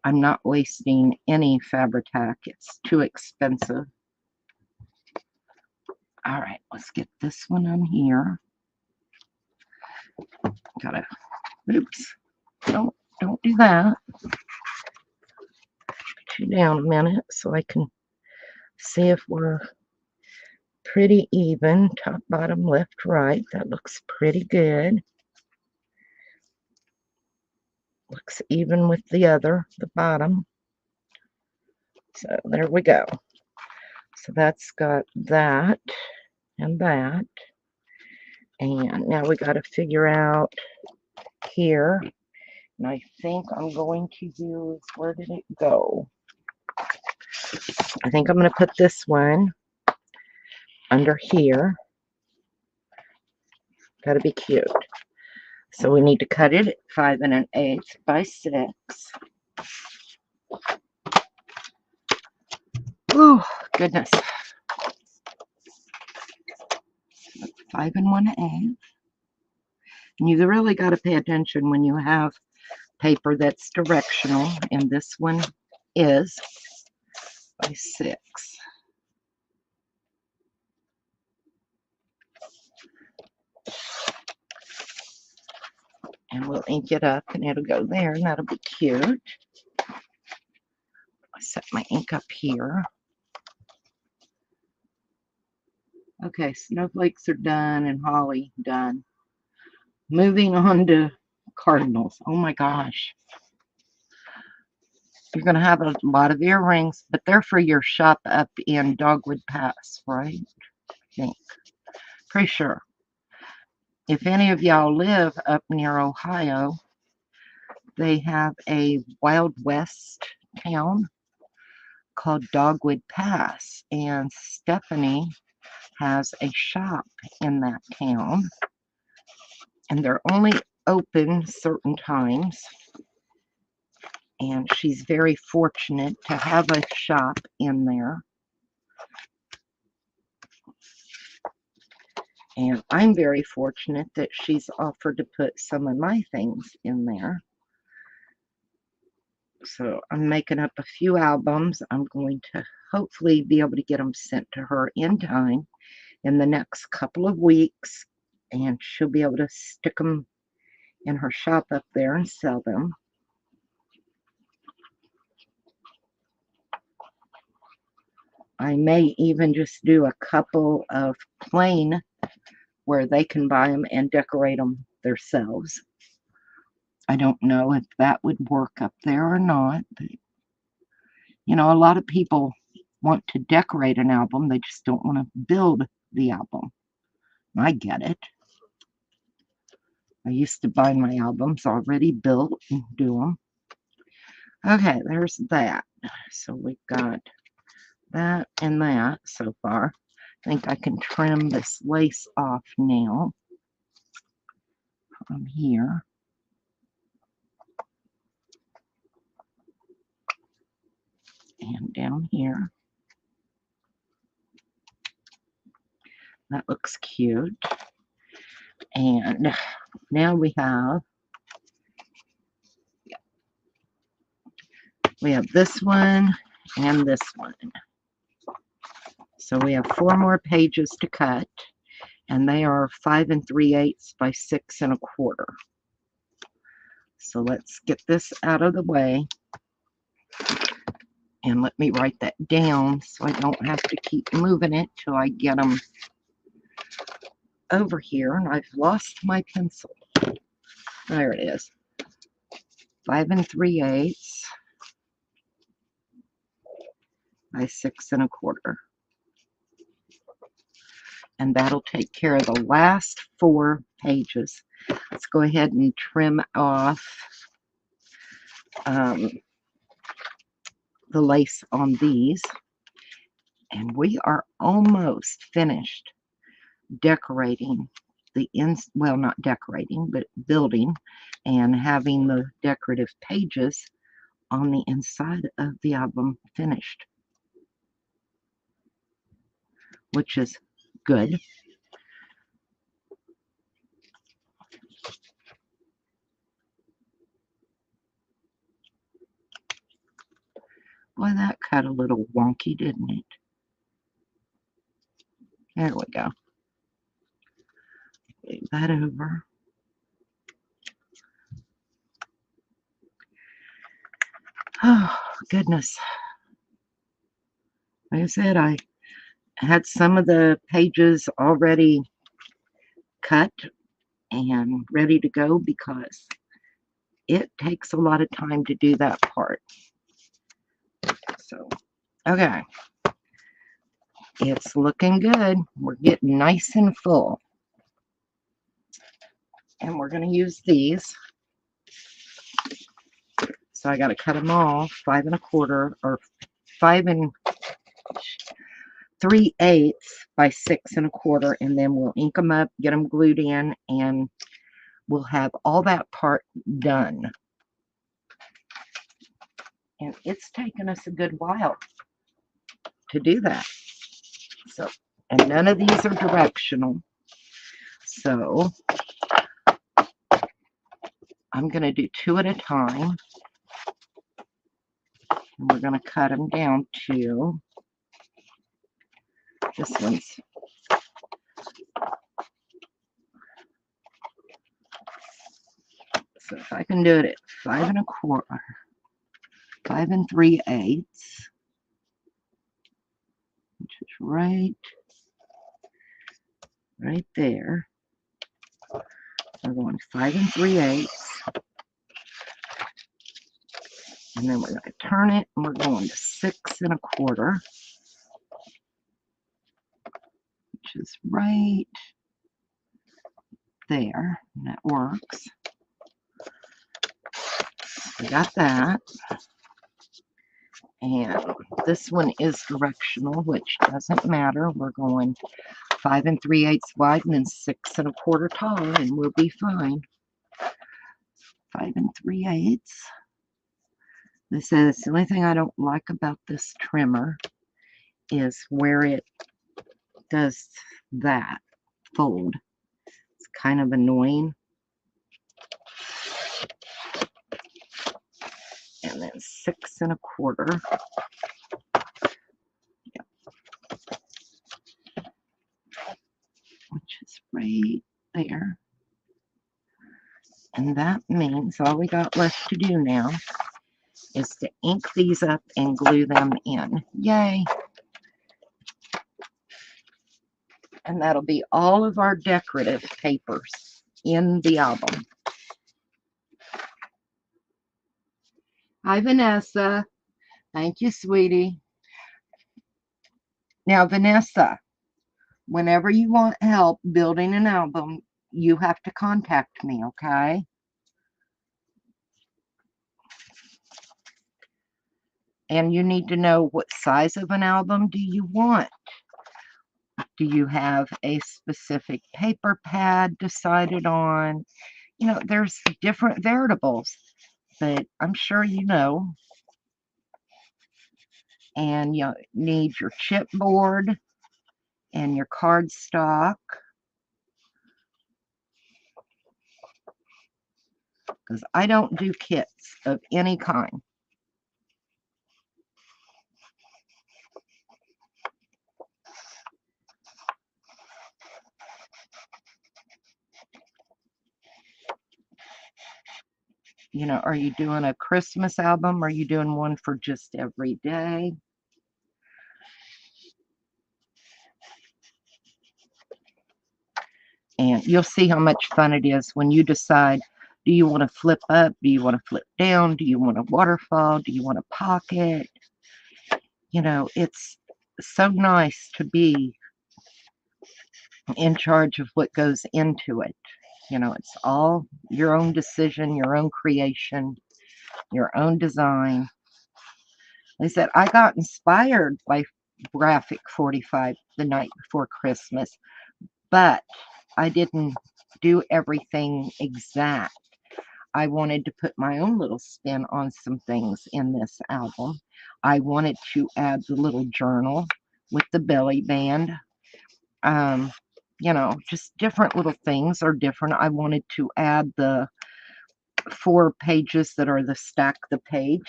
I'm not wasting any Fabri-Tac. It's too expensive. All right, let's get this one on here. Gotta, oops, don't do that. Put you down a minute so I can see if we're pretty even. Top, bottom, left, right. That looks pretty good. Looks even with the bottom. So there we go. So that's got that. and that. And now we got to figure out here. And I think I'm going to use, where did it go? I think I'm going to put this one under here. Got to be cute. So we need to cut it at 5 1/8 by 6. Oh, goodness. 5 1/8. And you really got to pay attention when you have paper that's directional, and this one is by 6. And we'll ink it up, and it'll go there, and that'll be cute. I set my ink up here. Okay, snowflakes are done, and holly done. Moving on to cardinals. Oh my gosh. You're going to have a lot of earrings, but they're for your shop up in Dogwood Pass, right? I think. Pretty sure. If any of y'all live up near Ohio, they have a Wild West town called Dogwood Pass, and Stephanie has a shop in that town, and they're only open certain times, and she's very fortunate to have a shop in there. And I'm very fortunate that she's offered to put some of my things in there. So I'm making up a few albums. I'm going to hopefully be able to get them sent to her in time in the next couple of weeks. And she'll be able to stick them in her shop up there and sell them. I may even just do a couple of plain where they can buy them and decorate them themselves. I don't know if that would work up there or not, but you know, a lot of people want to decorate an album, they just don't want to build the album. I get it. I used to buy my albums already built and do them. Okay, there's that. So we've got that and that so far. I think I can trim this lace off now from here. And down here. That looks cute. And now we have this one and this one. So we have 4 more pages to cut, and they are 5 3/8 by 6 1/4. So let's get this out of the way. And let me write that down so I don't have to keep moving it till I get them over here. And I've lost my pencil. There it is. 5 3/8 by 6 1/4. And that'll take care of the last 4 pages. Let's go ahead and trim off the lace on these. And we are almost finished decorating well, not decorating, but building and having the decorative pages on the inside of the album finished, which is good. Boy, that cut a little wonky, didn't it? There we go. Move that over. Oh, goodness. Like I said, I had some of the pages already cut and ready to go because it takes a lot of time to do that part. So, okay. It's looking good. We're getting nice and full. And we're going to use these. So I got to cut them all 5 1/4 or 5 3/8 by 6 1/4, and then we'll ink them up, get them glued in, and we'll have all that part done. And it's taken us a good while to do that. So, and none of these are directional. So I'm going to do 2 at a time. And we're going to cut them down to, this one's, so if I can do it at 5 1/4, 5 3/8, which is right there. We're going 5 3/8, and then we're going to turn it, and we're going to 6 1/4, which is right there, and that works. We got that. And this one is directional, which doesn't matter. We're going 5 3/8 wide and then 6 1/4 tall, and we'll be fine. 5 3/8. This is the only thing I don't like about this trimmer is where it does that fold. It's kind of annoying. And then 6 1/4. Yep. Which is right there. And that means all we got left to do now is to ink these up and glue them in. Yay! And that'll be all of our decorative papers in the album. Hi, Vanessa. Thank you, sweetie. Now, Vanessa, whenever you want help building an album, you have to contact me, okay? And you need to know what size of an album do you want. Do you have a specific paper pad decided on? You know, there's different variables, but I'm sure you know. And you need your chipboard and your cardstock, because I don't do kits of any kind. You know, are you doing a Christmas album? Are you doing one for just every day? And you'll see how much fun it is when you decide, do you want to flip up? Do you want to flip down? Do you want a waterfall? Do you want a pocket? You know, it's so nice to be in charge of what goes into it. You know, it's all your own decision, your own creation, your own design. They said I got inspired by Graphic 45 the night before Christmas, but I didn't do everything exact. I wanted to put my own little spin on some things in this album. I wanted to add the little journal with the belly band. You know, just different little things are different. I wanted to add the 4 pages that are the stack the page.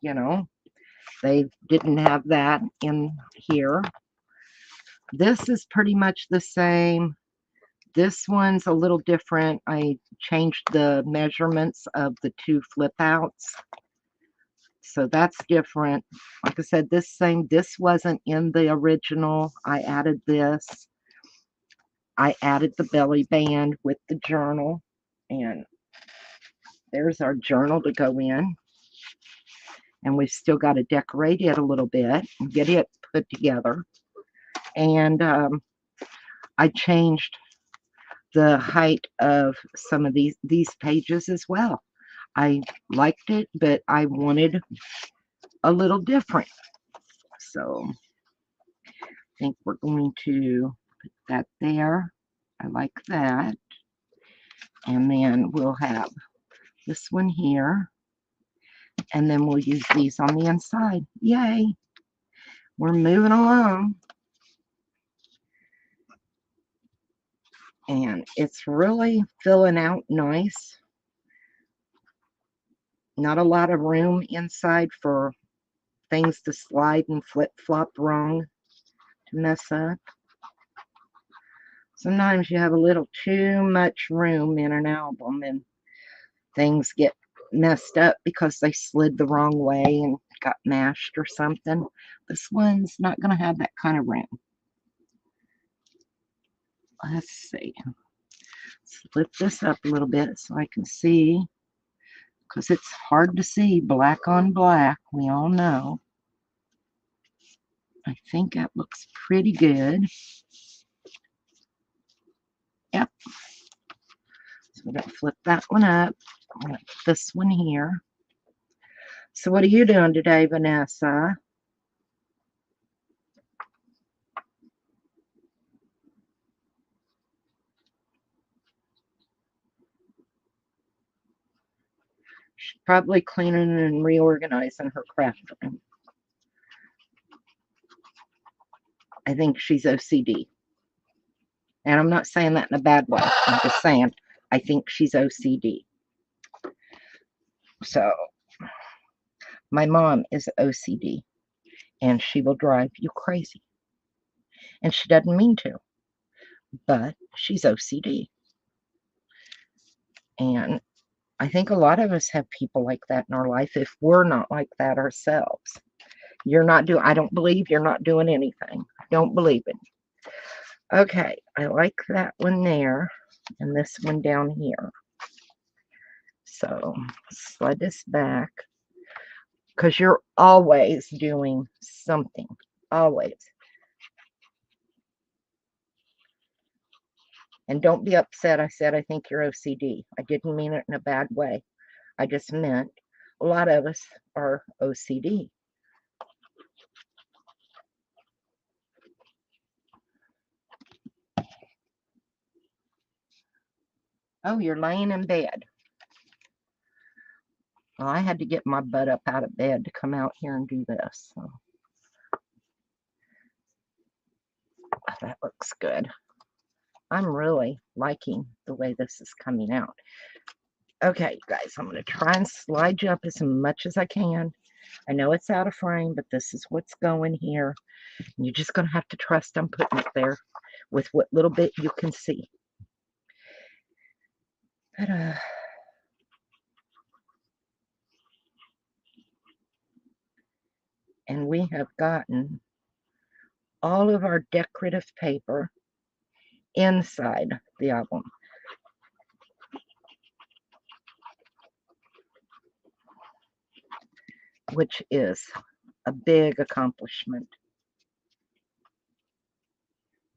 You know, they didn't have that in here. This is pretty much the same. This one's a little different. I changed the measurements of the 2 flip outs. So that's different. Like I said, this wasn't in the original. I added this. I added the belly band with the journal. And there's our journal to go in. And we've still got to decorate it a little bit and get it put together. And I changed the height of some of these pages as well. I liked it, but I wanted a little different. So I think we're going to put that there. I like that. And then we'll have this one here. And then we'll use these on the inside. Yay! We're moving along. And it's really filling out nice. Not a lot of room inside for things to slide and flip-flop wrong to mess up. Sometimes you have a little too much room in an album and things get messed up because they slid the wrong way and got mashed or something. This one's not going to have that kind of room. Let's see. Flip this up a little bit so I can see, because it's hard to see black on black, we all know. I think that looks pretty good. Yep. So we're going to flip that one up. I'm going to put this one here. So what are you doing today, Vanessa? She's probably cleaning and reorganizing her craft room. I think she's OCD. And I'm not saying that in a bad way. I'm just saying I think she's OCD. So my mom is OCD and she will drive you crazy. And she doesn't mean to, but she's OCD. And I think a lot of us have people like that in our life if we're not like that ourselves. You're not doing, I don't believe you're not doing anything. I don't believe it. Okay, I like that one there and this one down here. So slide this back because you're always doing something, always. And don't be upset. I said I think you're OCD. I didn't mean it in a bad way. I just meant a lot of us are OCD. Oh, you're laying in bed. Well, I had to get my butt up out of bed to come out here and do this. So. That looks good. I'm really liking the way this is coming out. Okay, guys, I'm going to try and slide you up as much as I can. I know it's out of frame, but this is what's going here. You're just going to have to trust I'm putting it there with what little bit you can see. Ta-da. And we have gotten all of our decorative paper inside the album. Which is a big accomplishment.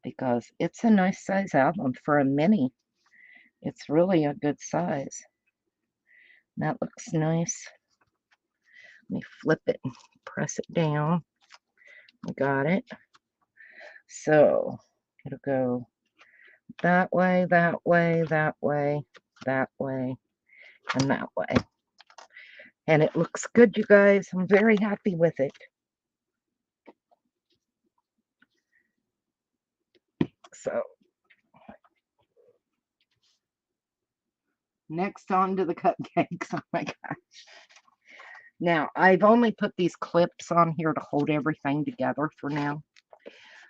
Because it's a nice size album for a mini. It's really a good size. That looks nice. Let me flip it and press it down. We got it. So it'll go that way, that way, that way, that way, and that way. And it looks good, you guys. I'm very happy with it. So next on to the cupcakes. Oh my gosh. Now, I've only put these clips on here to hold everything together for now.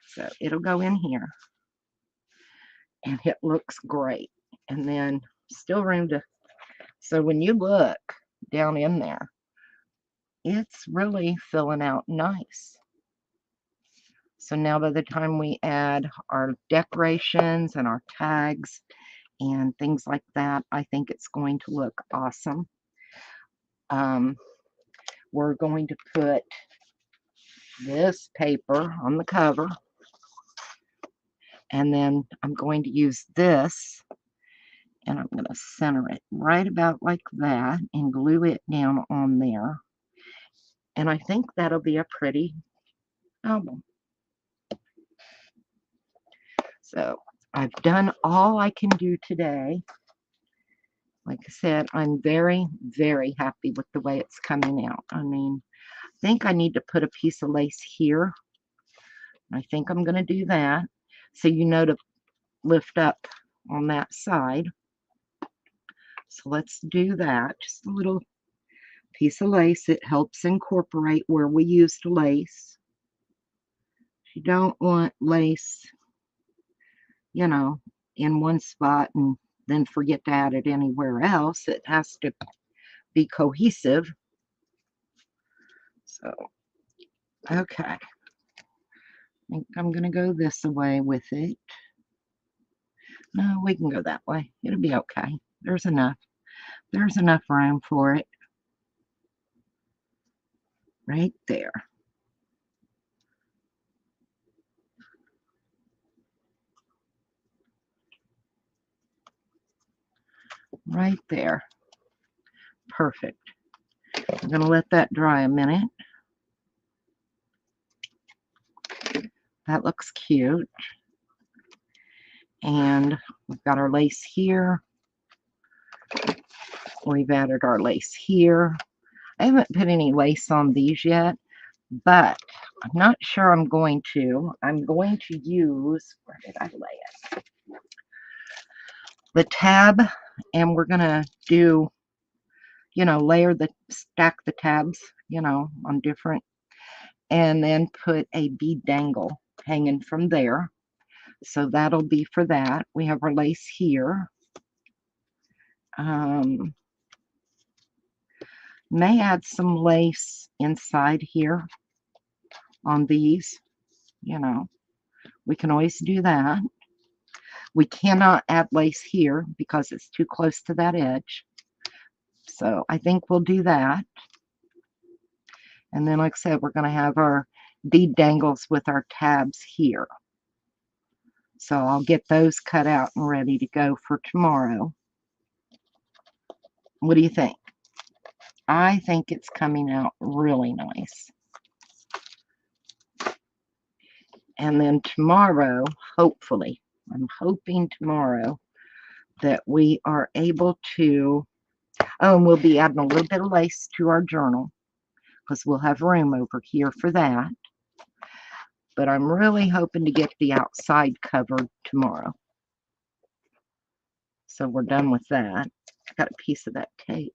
So it'll go in here. And it looks great. And then still room to, so when you look down in there, it's really filling out nice. So now by the time we add our decorations and our tags and things like that, I think it's going to look awesome. We're going to put this paper on the cover. And then I'm going to use this, and I'm going to center it right about like that and glue it down on there. And I think that'll be a pretty album. So I've done all I can do today. Like I said, I'm very, very happy with the way it's coming out. I mean, I think I need to put a piece of lace here. I think I'm going to do that. So you know to lift up on that side. So let's do that. Just a little piece of lace. It helps incorporate where we used lace. You don't want lace, you know, in one spot and then forget to add it anywhere else. It has to be cohesive. So, okay. I think I'm going to go this way with it. No, we can go that way. It'll be okay. There's enough. There's enough room for it. Right there. Right there. Perfect. I'm going to let that dry a minute. That looks cute. And we've got our lace here. We've added our lace here. I haven't put any lace on these yet, but I'm not sure I'm going to. I'm going to use, where did I lay it? The tab, and we're going to do, you know, stack the tabs, you know, on different, and then put a bead dangle hanging from there. So that'll be for that. We have our lace here. May add some lace inside here on these, you know, we can always do that. We cannot add lace here because it's too close to that edge. So I think we'll do that. And then, like I said, we're going to have our bead dangles with our tabs here. So I'll get those cut out and ready to go for tomorrow. What do you think? I think it's coming out really nice. And then tomorrow, hopefully, I'm hoping tomorrow that we are able to, oh, and we'll be adding a little bit of lace to our journal because we'll have room over here for that. But I'm really hoping to get the outside covered tomorrow. So we're done with that. Got a piece of that tape.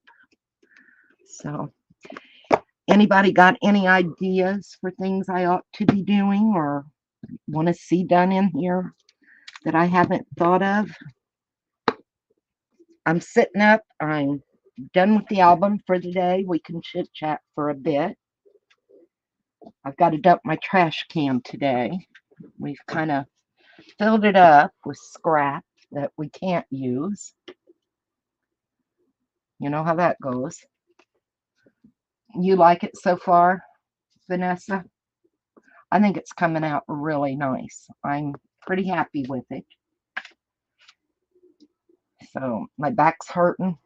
So anybody got any ideas for things I ought to be doing or want to see done in here that I haven't thought of? I'm sitting up. I'm done with the album for the day. We can chit chat for a bit. I've got to dump my trash can today. We've kind of filled it up with scrap that we can't use. You know how that goes. You like it so far, Vanessa? I think it's coming out really nice. I'm pretty happy with it. So my back's hurting.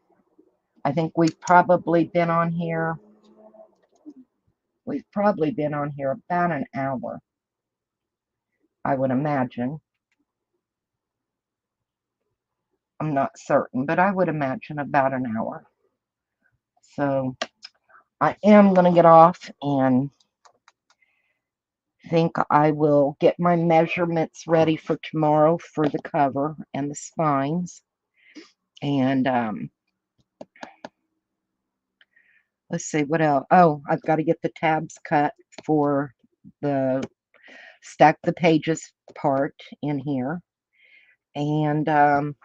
I think we've probably been on here. We've probably been on here about an hour, I would imagine. I'm not certain, but I would imagine about an hour. So I am going to get off and think I will get my measurements ready for tomorrow for the cover and the spines. And let's see what else. Oh, I've got to get the tabs cut for the stack the pages part in here. And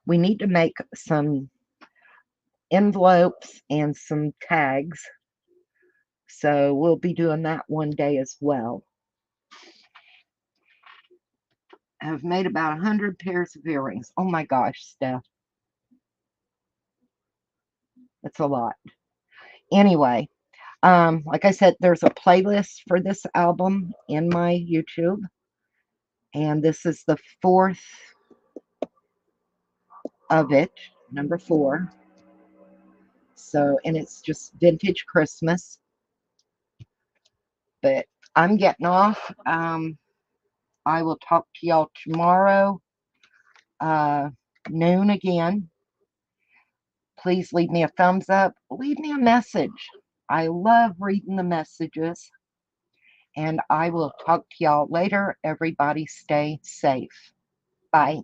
we need to make some envelopes and some tags. So we'll be doing that one day as well. I've made about 100 pairs of earrings. Oh my gosh, Steph. That's a lot. Anyway, like I said, there's a playlist for this album in my YouTube. And this is the fourth of it, number 4. So, and it's just vintage Christmas. But I'm getting off. I will talk to y'all tomorrow, uh, noon again. Please leave me a thumbs up. Leave me a message. I love reading the messages. And I will talk to y'all later. Everybody stay safe. Bye.